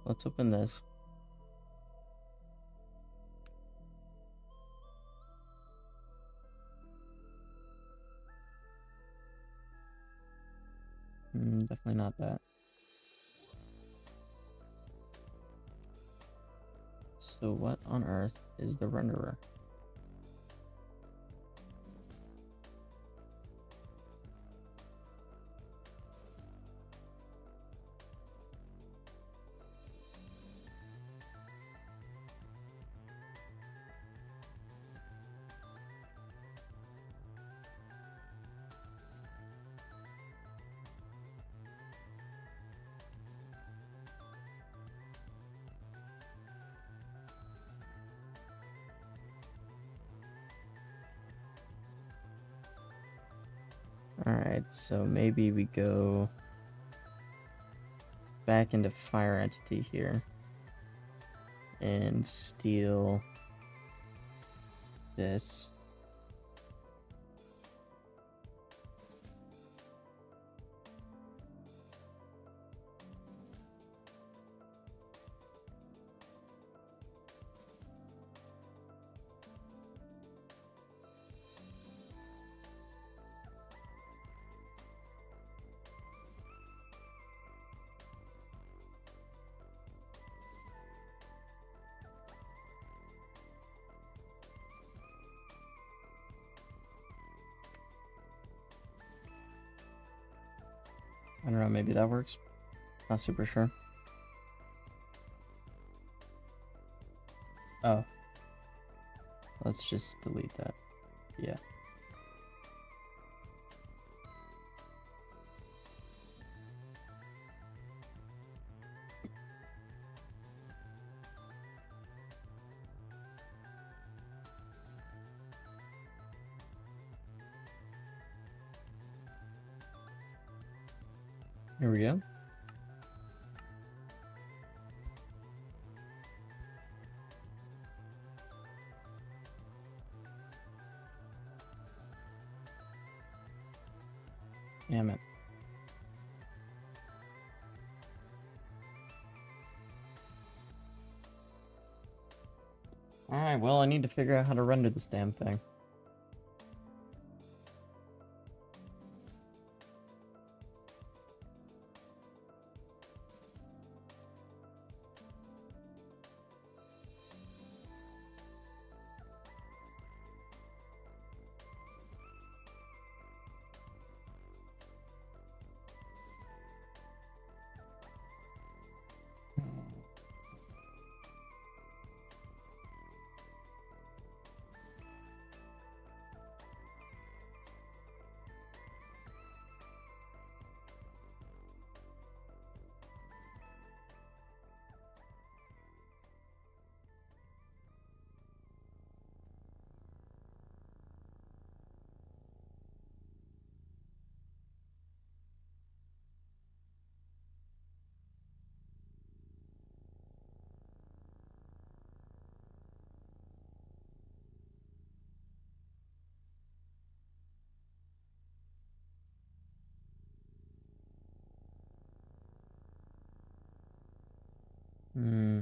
let's open this. Definitely not that. So what on earth is the renderer? Alright, so maybe we go back into fire entity here and steal this. I don't know, maybe that works. Not super sure. Oh. Let's just delete that. Yeah. Here we go. Damn it. Alright, well, I need to figure out how to render this damn thing. Hmm.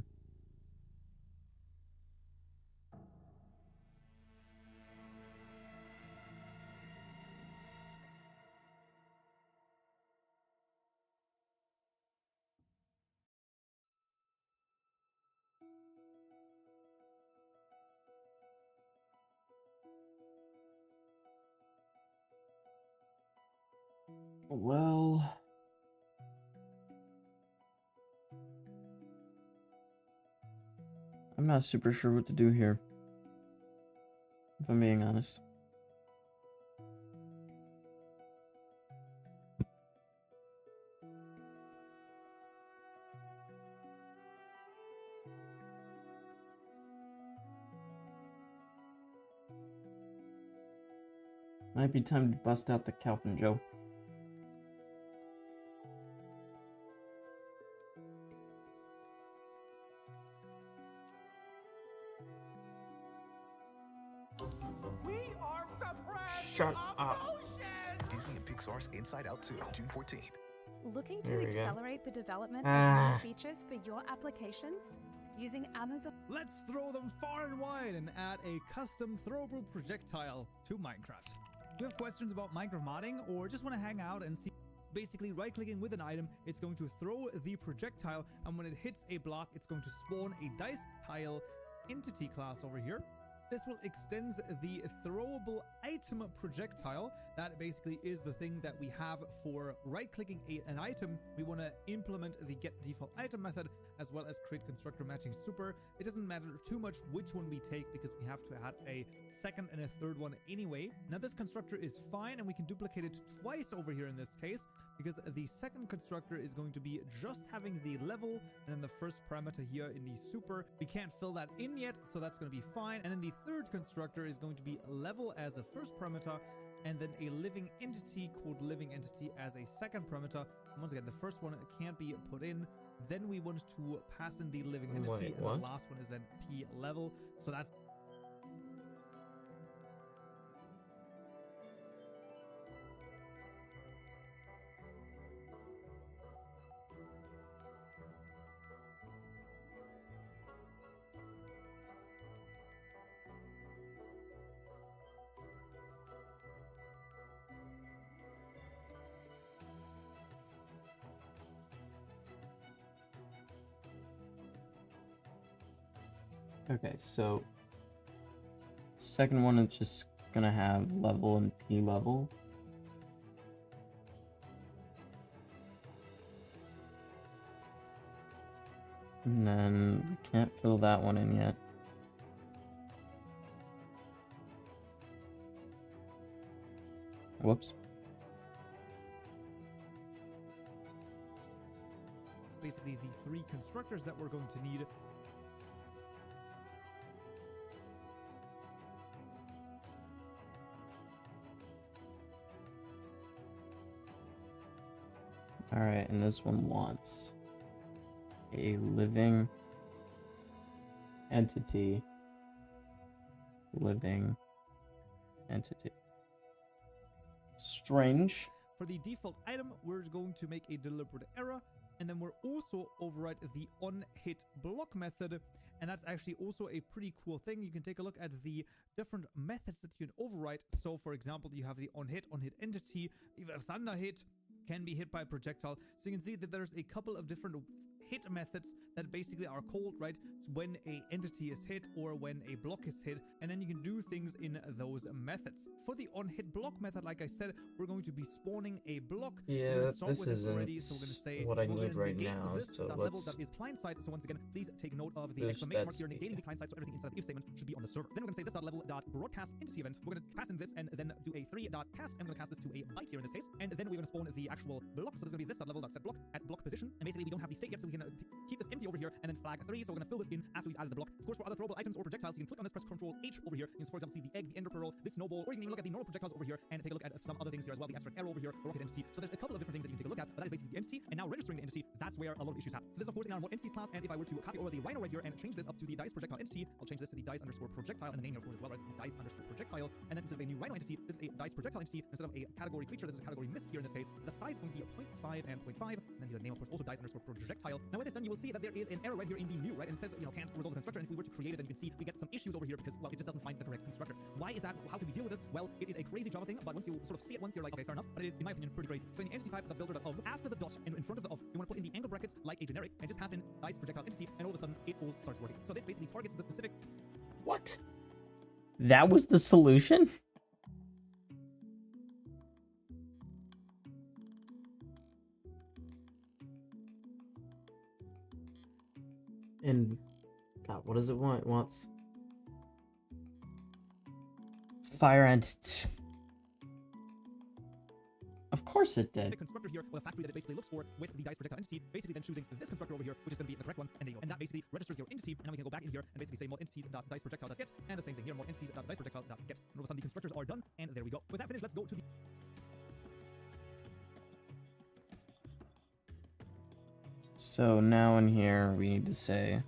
Well, I'm not super sure what to do here, if I'm being honest. Might be time to bust out the Calvin Joe. We are suppressed. Shut up. Disney and Pixar's Inside Out 2, June 14th. Looking There to we go. accelerate the development Ah. of new features for your applications? Using Amazon. Let's throw them far and wide and add a custom throwable projectile to Minecraft. If you have questions about Minecraft modding or just want to hang out and see, basically right-clicking with an item, it's going to throw the projectile, and when it hits a block, it's going to spawn a dice tile entity class over here. This will extend the throwable item projectile. That basically is the thing that we have for right-clicking an item. We want to implement the get default item method as well as create constructor matching super. It doesn't matter too much which one we take because we have to add a second and a third one anyway. Now this constructor is fine and we can duplicate it twice over here in this case, because the second constructor is going to be just having the level and then the first parameter here in the super. We can't fill that in yet, so that's going to be fine. And then the third constructor is going to be level as a first parameter, and then a living entity called living entity as a second parameter. And once again, the first one can't be put in. Then we want to pass in the living entity, Wait, and what? the last one is then p level. So that's Okay, so second one is just gonna have level and P level. And then we can't fill that one in yet. Whoops. It's basically the 3 constructors that we're going to need. Alright, and this one wants a living entity. Living entity. Strange. For the default item, we're going to make a deliberate error, and then we're also override the onHit block method, and that's actually also a pretty cool thing. You can take a look at the different methods that you can override. So, for example, you have the onHit entity, even thunder hit can be hit by a projectile. So you can see that there's a couple of different hit methods that basically are called, right? It's when a entity is hit or when a block is hit, and then you can do things in those methods. For the onHit block method, like I said, we're going to be spawning a block. Yeah, this isn't already, so we're going to say what I we're need gonna right negate now, this, so that level let's that is client side. So once again, please take note of the boost exclamation that mark here, speed. negating the client side, so everything inside of the if statement should be on the server. Then we're going to say this level dot broadcast entity event. We're going to pass in this and then do a 3.cast. I'm going to cast this to a byte here in this case, and then we're going to spawn the actual block. So there's going to be this level dot set block at block position, and basically we don't have the state yet, so we can keep this empty over here and then flag 3. So we're going to fill this in after we've added the block. Of course, for other throwable items or projectiles, you can click on this, press Control H over here. You can, for example, see the egg, the ender pearl, this snowball, or you can even look at the normal projectiles over here and take a look at some other things here as well. The abstract arrow over here, the rocket entity. So there's a couple of different things that you can take a look at, but that is basically the entity. And now registering the entity, that's where a lot of issues happen. So this, of course, in our more entities class. And if I were to copy over the rhino right here and change this up to the dice projectile entity, I'll change this to the dice underscore projectile, and the name, of course, as well, right? It's the dice underscore projectile. And then instead of a new rhino entity, this is a dice projectile entity. Instead of a category creature, this is a category mist here in this case. The size is going to be a 0.5 and 0.5. And then the name, of course, also dice underscore projectile. Now with this done, you will see that there is an error right here in the new, right? And it says, can't resolve the constructor. And if we were to create it, then you can see we get some issues over here because, well, it just doesn't find the correct constructor. Why is that? How can we deal with this? Well, it is a crazy Java thing, but once you sort of see it once, you're like, okay, fair enough. But it is, in my opinion, pretty crazy. So in the entity type, the builder.of, after the dot in front of the of, you want to put in the angle brackets like a generic and just pass in dice projectile entity, and all of a sudden it all starts working. So this basically targets the specific. What? That was the solution? And God, what does it want? It wants fire entity. Of course it did. Constructor here with a factory that it basically looks for with the dice projectile entity, basically then choosing this constructor over here, which is going to be the correct one, and there you go. And that basically registers your entity, and now we can go back in here and basically say more entities.diceprojectile.get, and the same thing here, more entities.diceprojectile.get. And all of a sudden the constructors are done, and there we go. With that finished, let's go to the. So now in here we need to say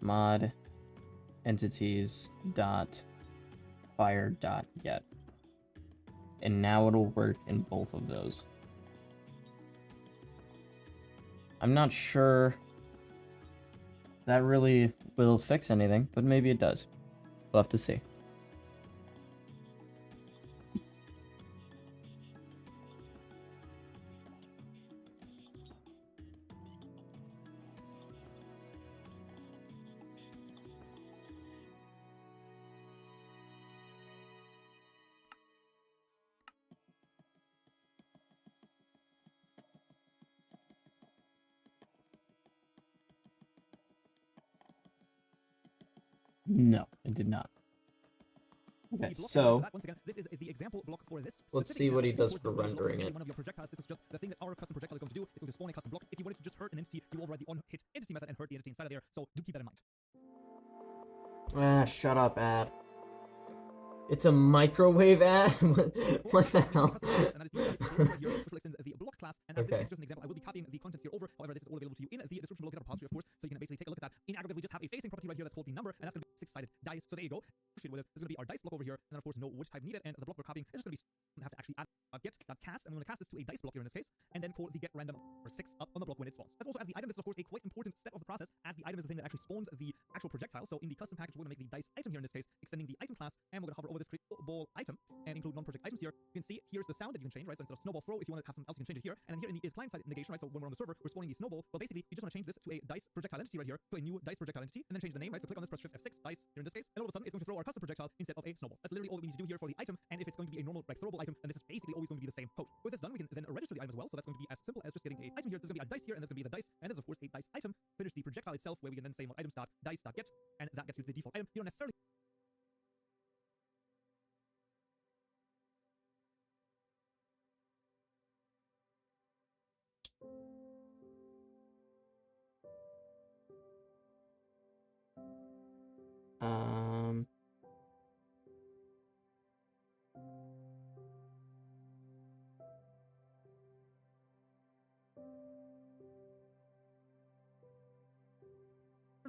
mod entities dot fire dot get. And now it'll work in both of those. I'm not sure that really will fix anything, but maybe it does. We'll have to see. No, it did not. Okay, so once again, this is the example block for this. Let's see what he does for rendering it. One of your projectiles. This is just the thing that our custom projectile is going to do. It's going to spawn a custom block. If you wanted to just hurt an entity, you override the onHit entity method and hurt the entity inside of there. So do keep that in mind. Shut up, ad. It's a microwave ad? What the hell? The block class, and as this is just an example, I will be copying the contents here over. However, this is all available to you in the description below, get a repository, of course, so you can basically take a look at that. In aggregate, we just have a facing property right here that's called the number, and that's going to be 6-sided dice. So there you go. With it, there's going to be our dice block over here, and then of course no wood type needed, and the block we're copying is just going to be have to actually add get.cast, and I'm going to cast this to a dice block here in this case, and then call the get random or 6 up on the block when it spawns. Let's also add the item. This is of course a quite important step of the process, as the item is the thing that actually spawns the actual projectile. So in the custom package, we're going to make the dice item here in this case, extending the item class, and we're going to hover over this create ball item and include non-project items here. You can see here's the sound that you can change, right? So instead of snowball throw. If you want to have something else, you can change it here. And then here in the is client side negation, right? So when we're on the server, we're spawning the snowball. Well, basically, you just want to change this to a dice projectile entity right here, to a new dice projectile entity, and then change the name, right? So click on this, press Shift F6, dice here in this case, and all of a sudden it's going to throw our custom projectile instead of a snowball. That's literally all we need to do here for the item. And if it's going to be a normal, like, throwable item, then this is basically always going to be the same code. With this done, we can then register the item as well. So that's going to be as simple as just getting a item here. There's going to be a dice here, and there's going to be the dice, and this is of course a dice item. Finish the projectile itself, where we can then say items.dice.get, and that gets you the default item. You don't necessarily Um,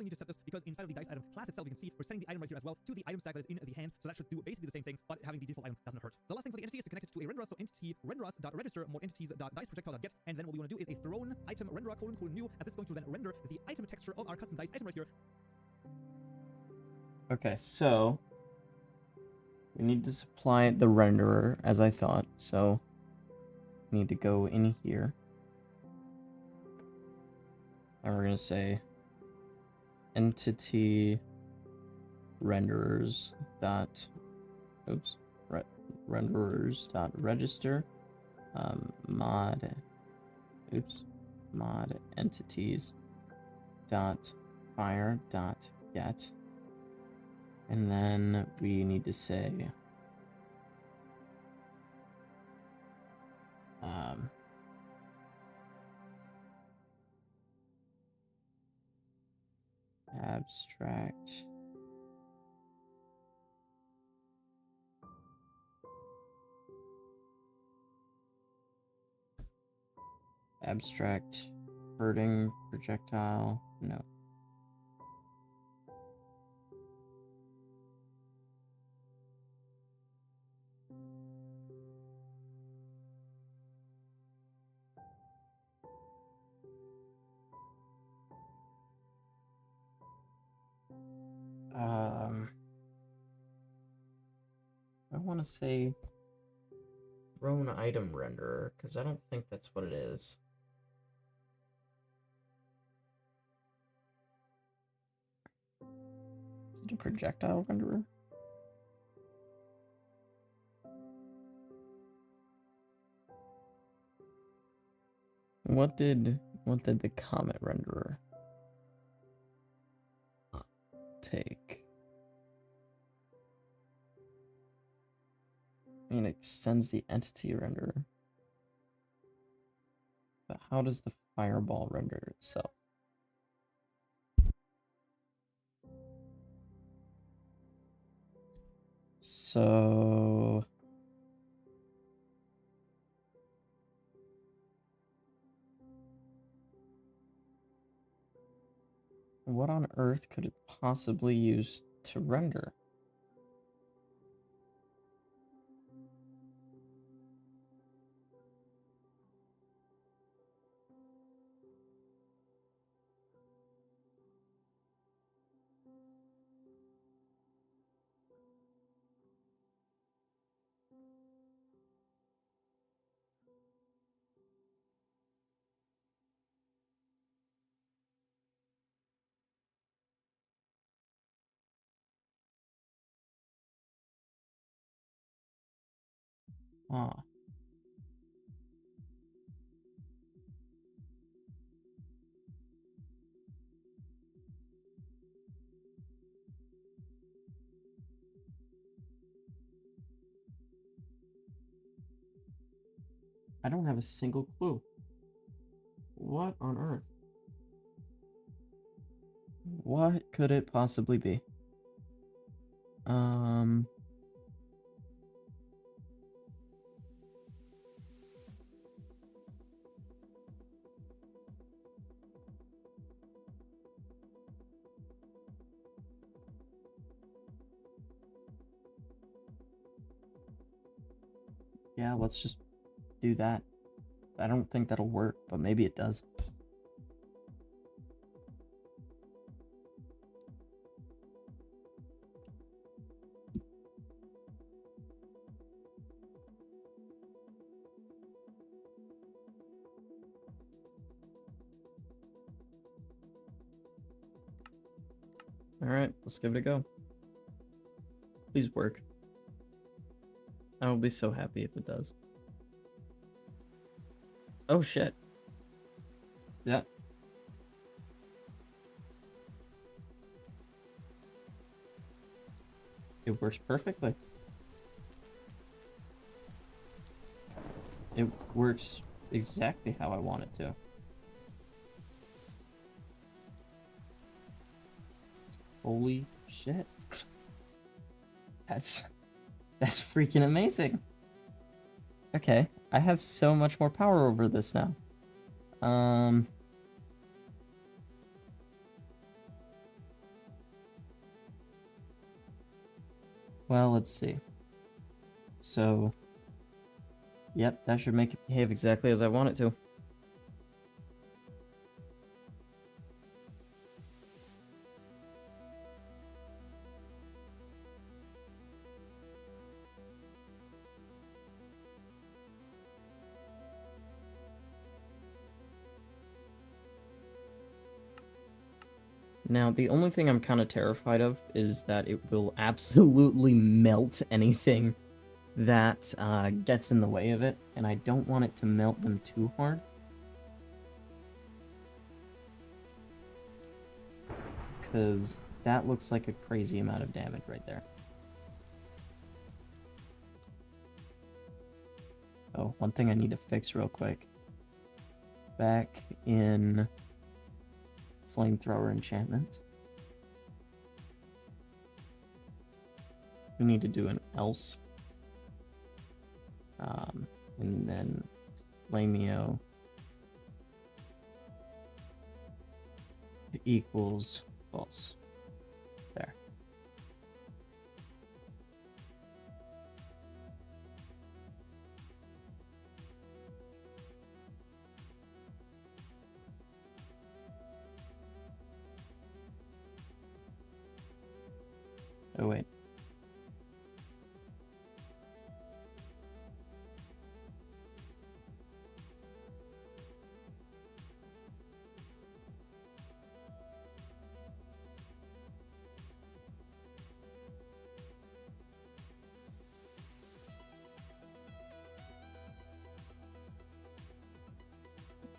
need to set this because inside of the dice item class itself, you can see we're setting the item right here as well to the item stack that is in the hand. So that should do basically the same thing, but having the default item doesn't hurt. The last thing for the entity is to connect it to a renderer. So entity renderers.register more entities.diceprojectile.get, and then what we want to do is a thrown item renderer ::new, as this is going to then render the item texture of our custom dice item right here. okay, so we need to supply the renderer as I thought. So we need to go in here. And we're going to say entity renderers dot renderers dot register mod entities dot fire dot get, and then we need to say abstract hurting projectile, no. I want to say thrown item renderer, because I don't think that's what it is. Is it a projectile renderer? What did the comet renderer take? I mean, it extends the entity renderer. But how does the fireball render itself? So what on earth could it possibly use to render? Ah. I don't have a single clue. What on earth? What could it possibly be? Yeah, let's just do that. I don't think that'll work, but maybe it does. Alright, let's give it a go. Please work. I will be so happy if it does. Oh shit. Yeah. It works perfectly. It works exactly how I want it to. Holy shit. That's freaking amazing. Okay, I have so much more power over this now. Well, let's see. So, yep, that should make it behave exactly as I want it to. Now, the only thing I'm kind of terrified of is that it will absolutely melt anything that gets in the way of it, and I don't want it to melt them too hard. Because that looks like a crazy amount of damage right there. Oh, one thing I need to fix real quick. Back in Flamethrower enchantment, we need to do an else. And then Flameo equals false. There. Oh wait.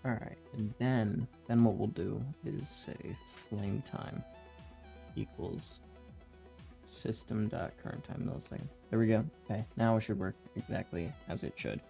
Alright, and then what we'll do is say flame time equals system.current time milliseconds. There we go. Okay, now it should work exactly as it should.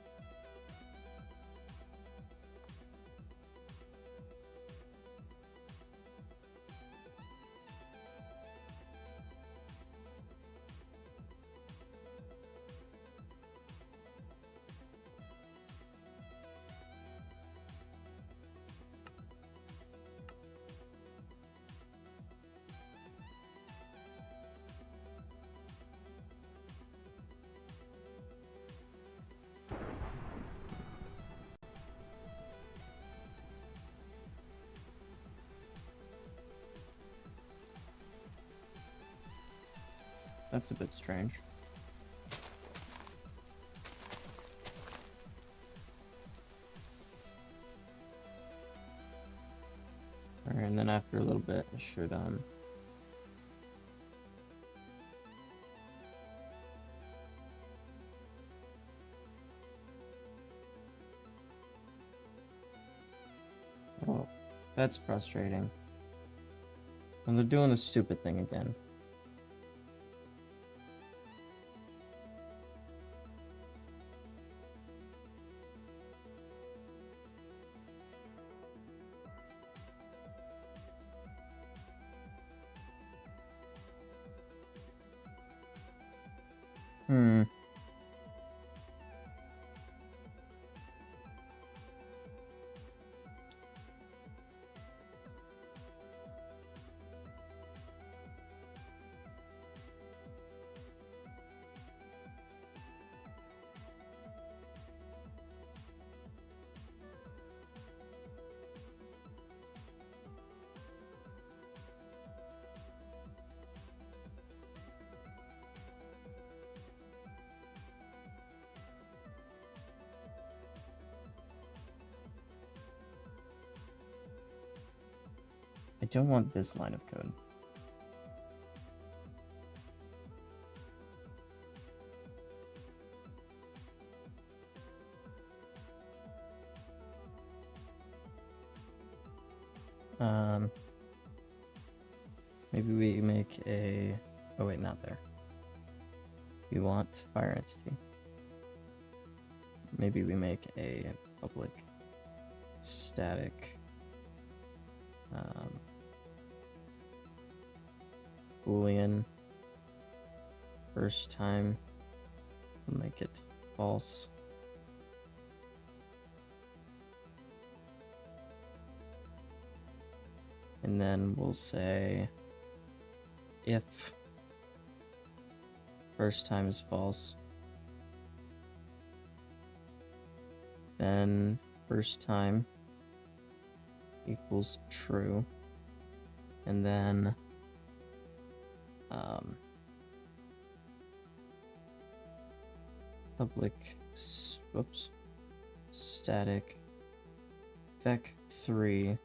That's a bit strange. Alright, and then after a little bit, I should, oh, that's frustrating. And they're doing the stupid thing again. Hmm. I don't want this line of code. Maybe we make a... Oh wait, not there. We want fire entity. Maybe we make a public static Boolean. First time, we'll make it false. And then we'll say if first time is false, then first time equals true, and then public static vec3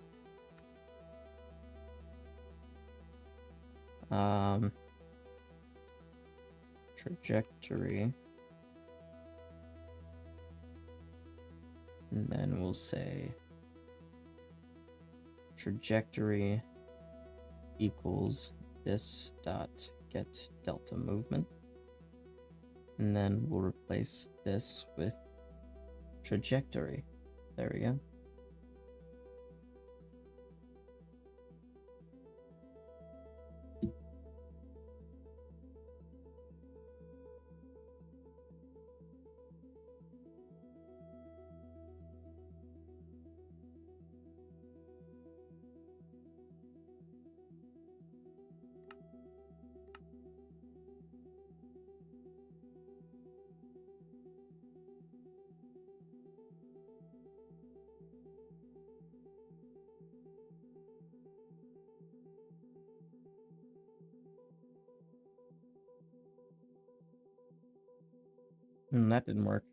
trajectory, and then we'll say trajectory equals this dot get delta movement, and then we'll replace this with trajectory. There we go. That didn't work.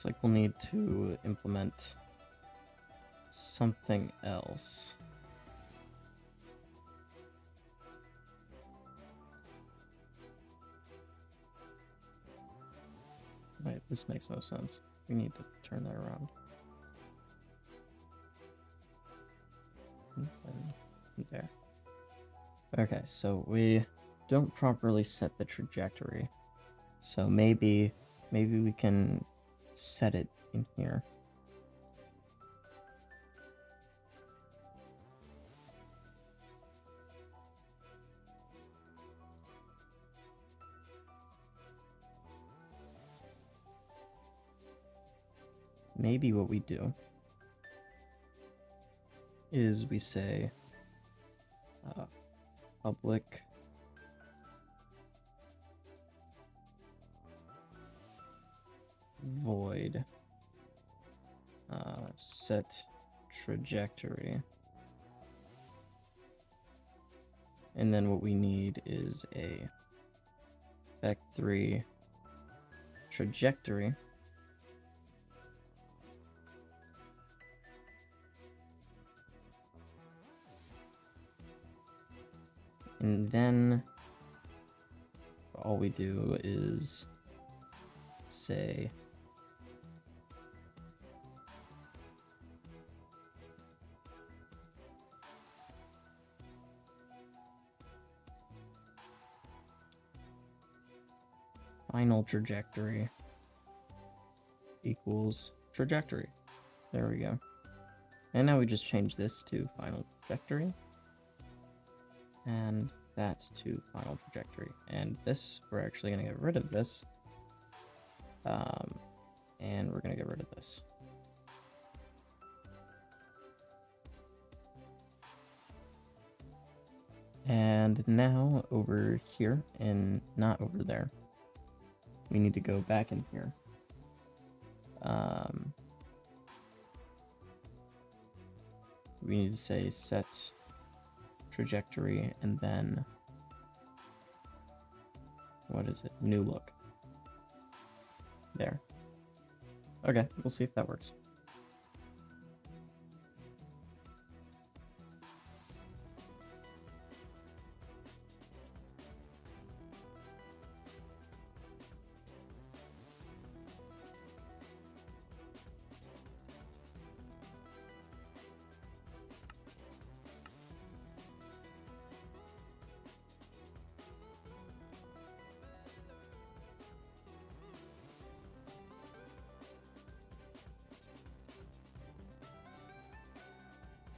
Looks like we'll need to implement something else. Wait, this makes no sense. We need to turn that around. And there. Okay, so we don't properly set the trajectory. So maybe we can set it in here. Maybe what we do is we say public void set trajectory, and then what we need is a vec3 trajectory, and then all we do is say final trajectory equals trajectory. There we go. And now we just change this to final trajectory, and that's to final trajectory. And this, we're actually going to get rid of this. And we're going to get rid of this. And now over here, and not over there, we need to go back in here. we need to say set trajectory and then what is it? New look. There. Okay, we'll see if that works.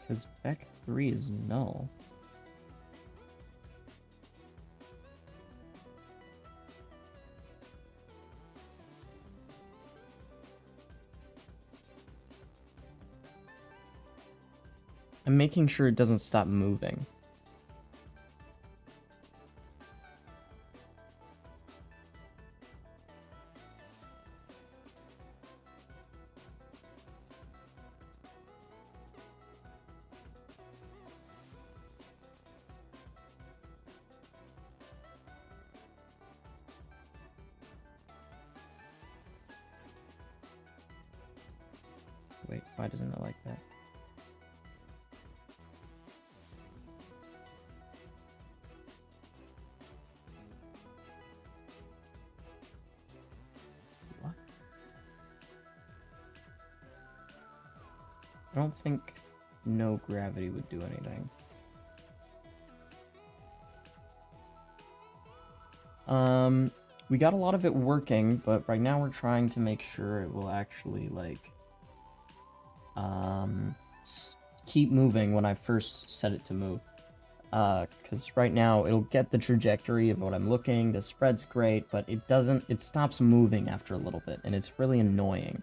Because Vec 3 is null. I'm making sure it doesn't stop moving. Wait, why doesn't it like that? What? I don't think no gravity would do anything. We got a lot of it working, but right now we're trying to make sure it will actually, like, keep moving when I first set it to move. Because right now it'll get the trajectory of what I'm looking, the spread's great, but it stops moving after a little bit, and it's really annoying.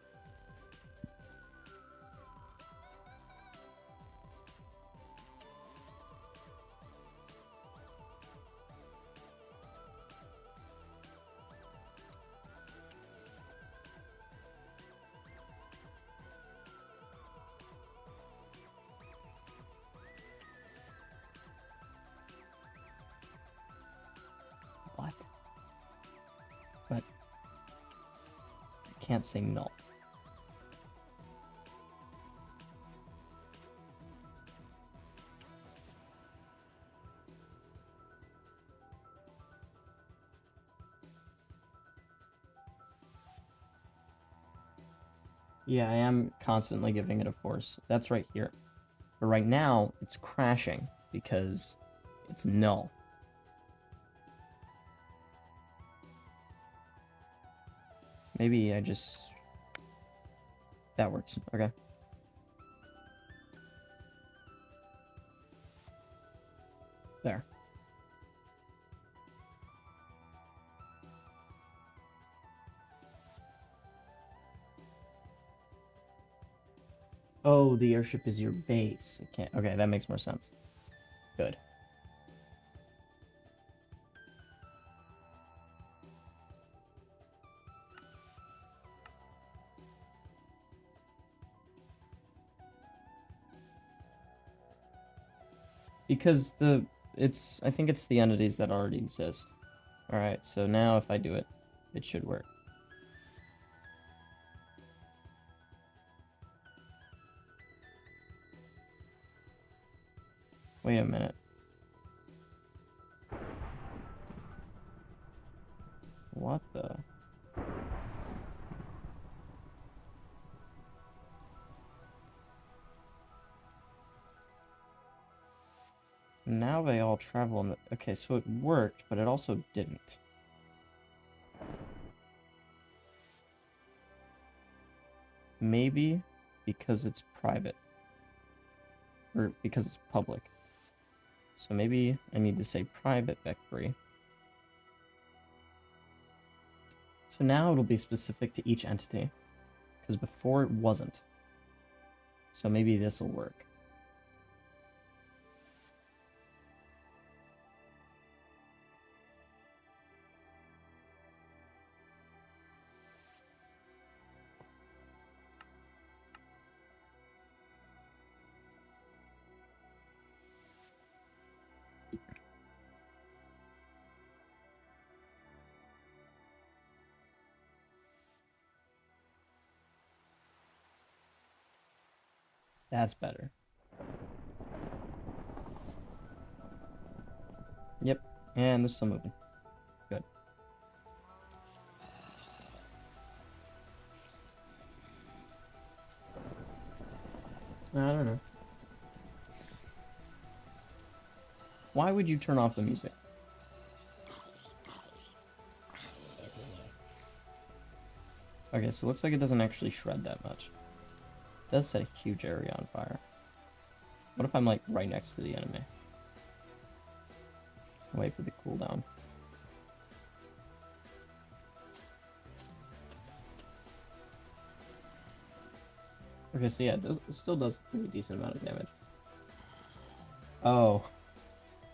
What? But I can't say null. Yeah, I am constantly giving it a force. That's right here. But right now, it's crashing because it's null. Maybe I just... That works. Okay. There. Oh, the airship is your base. It can't... Okay, that makes more sense. Good. Because I think it's the entities that already exist. Alright, so now if I do it, it should work. Wait a minute. What the? Now they all travel in the... Okay, so it worked, but it also didn't. Maybe because it's private. Or because it's public. So maybe I need to say private vectory. So now it'll be specific to each entity. Because before it wasn't. So maybe this will work. That's better. Yep. And there's some moving. Good. I don't know. Why would you turn off the music? Okay, so it looks like it doesn't actually shred that much. It does set a huge area on fire. What if I'm like right next to the enemy? Wait for the cooldown. Okay, so yeah, it still does a pretty decent amount of damage. Oh.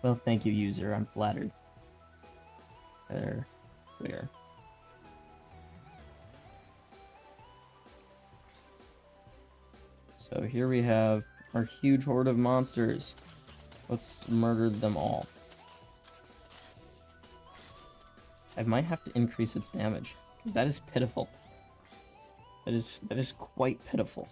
Well, thank you, user. I'm flattered. There. Clear. So here we have our huge horde of monsters. Let's murder them all. I might have to increase its damage, because that is pitiful. That is quite pitiful.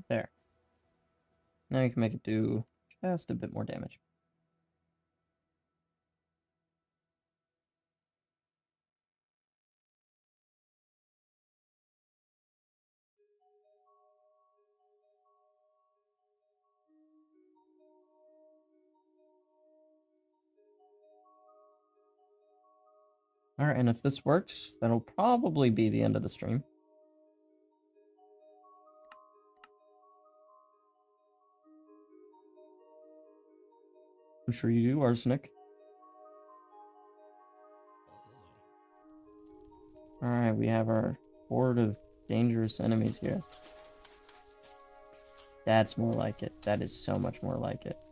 There. Now you can make it do just a bit more damage. Alright, and if this works, that'll probably be the end of the stream. I'm sure you do, Arsenic. Alright, we have our horde of dangerous enemies here. That's more like it. That is so much more like it.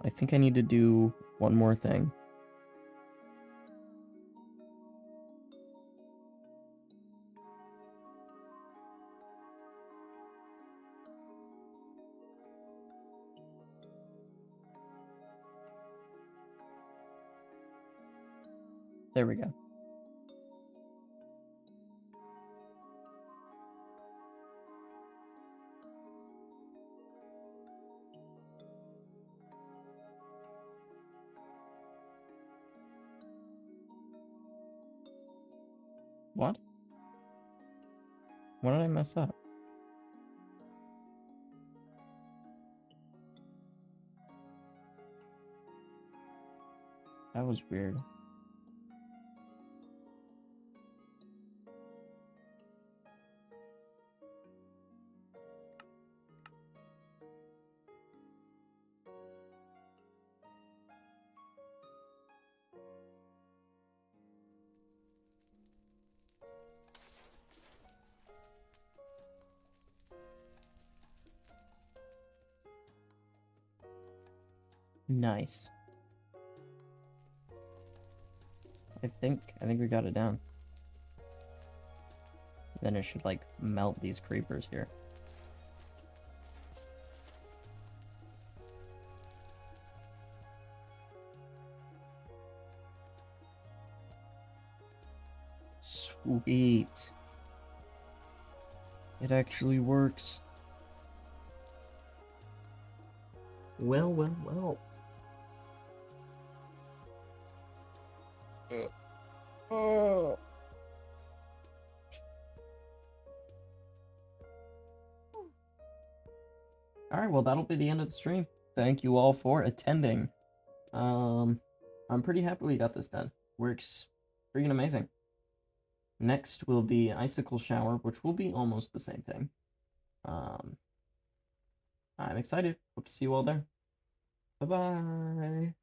I think I need to do one more thing. There we go. What? What did I mess up? That was weird. Nice. I think we got it down. Then it should like melt these creepers here. Sweet. It actually works. Well, well, well. Alright, well that'll be the end of the stream. Thank you all for attending. I'm pretty happy we got this done. Works freaking amazing. Next will be Icicle Shower, which will be almost the same thing. I'm excited. Hope to see you all there. Bye-bye.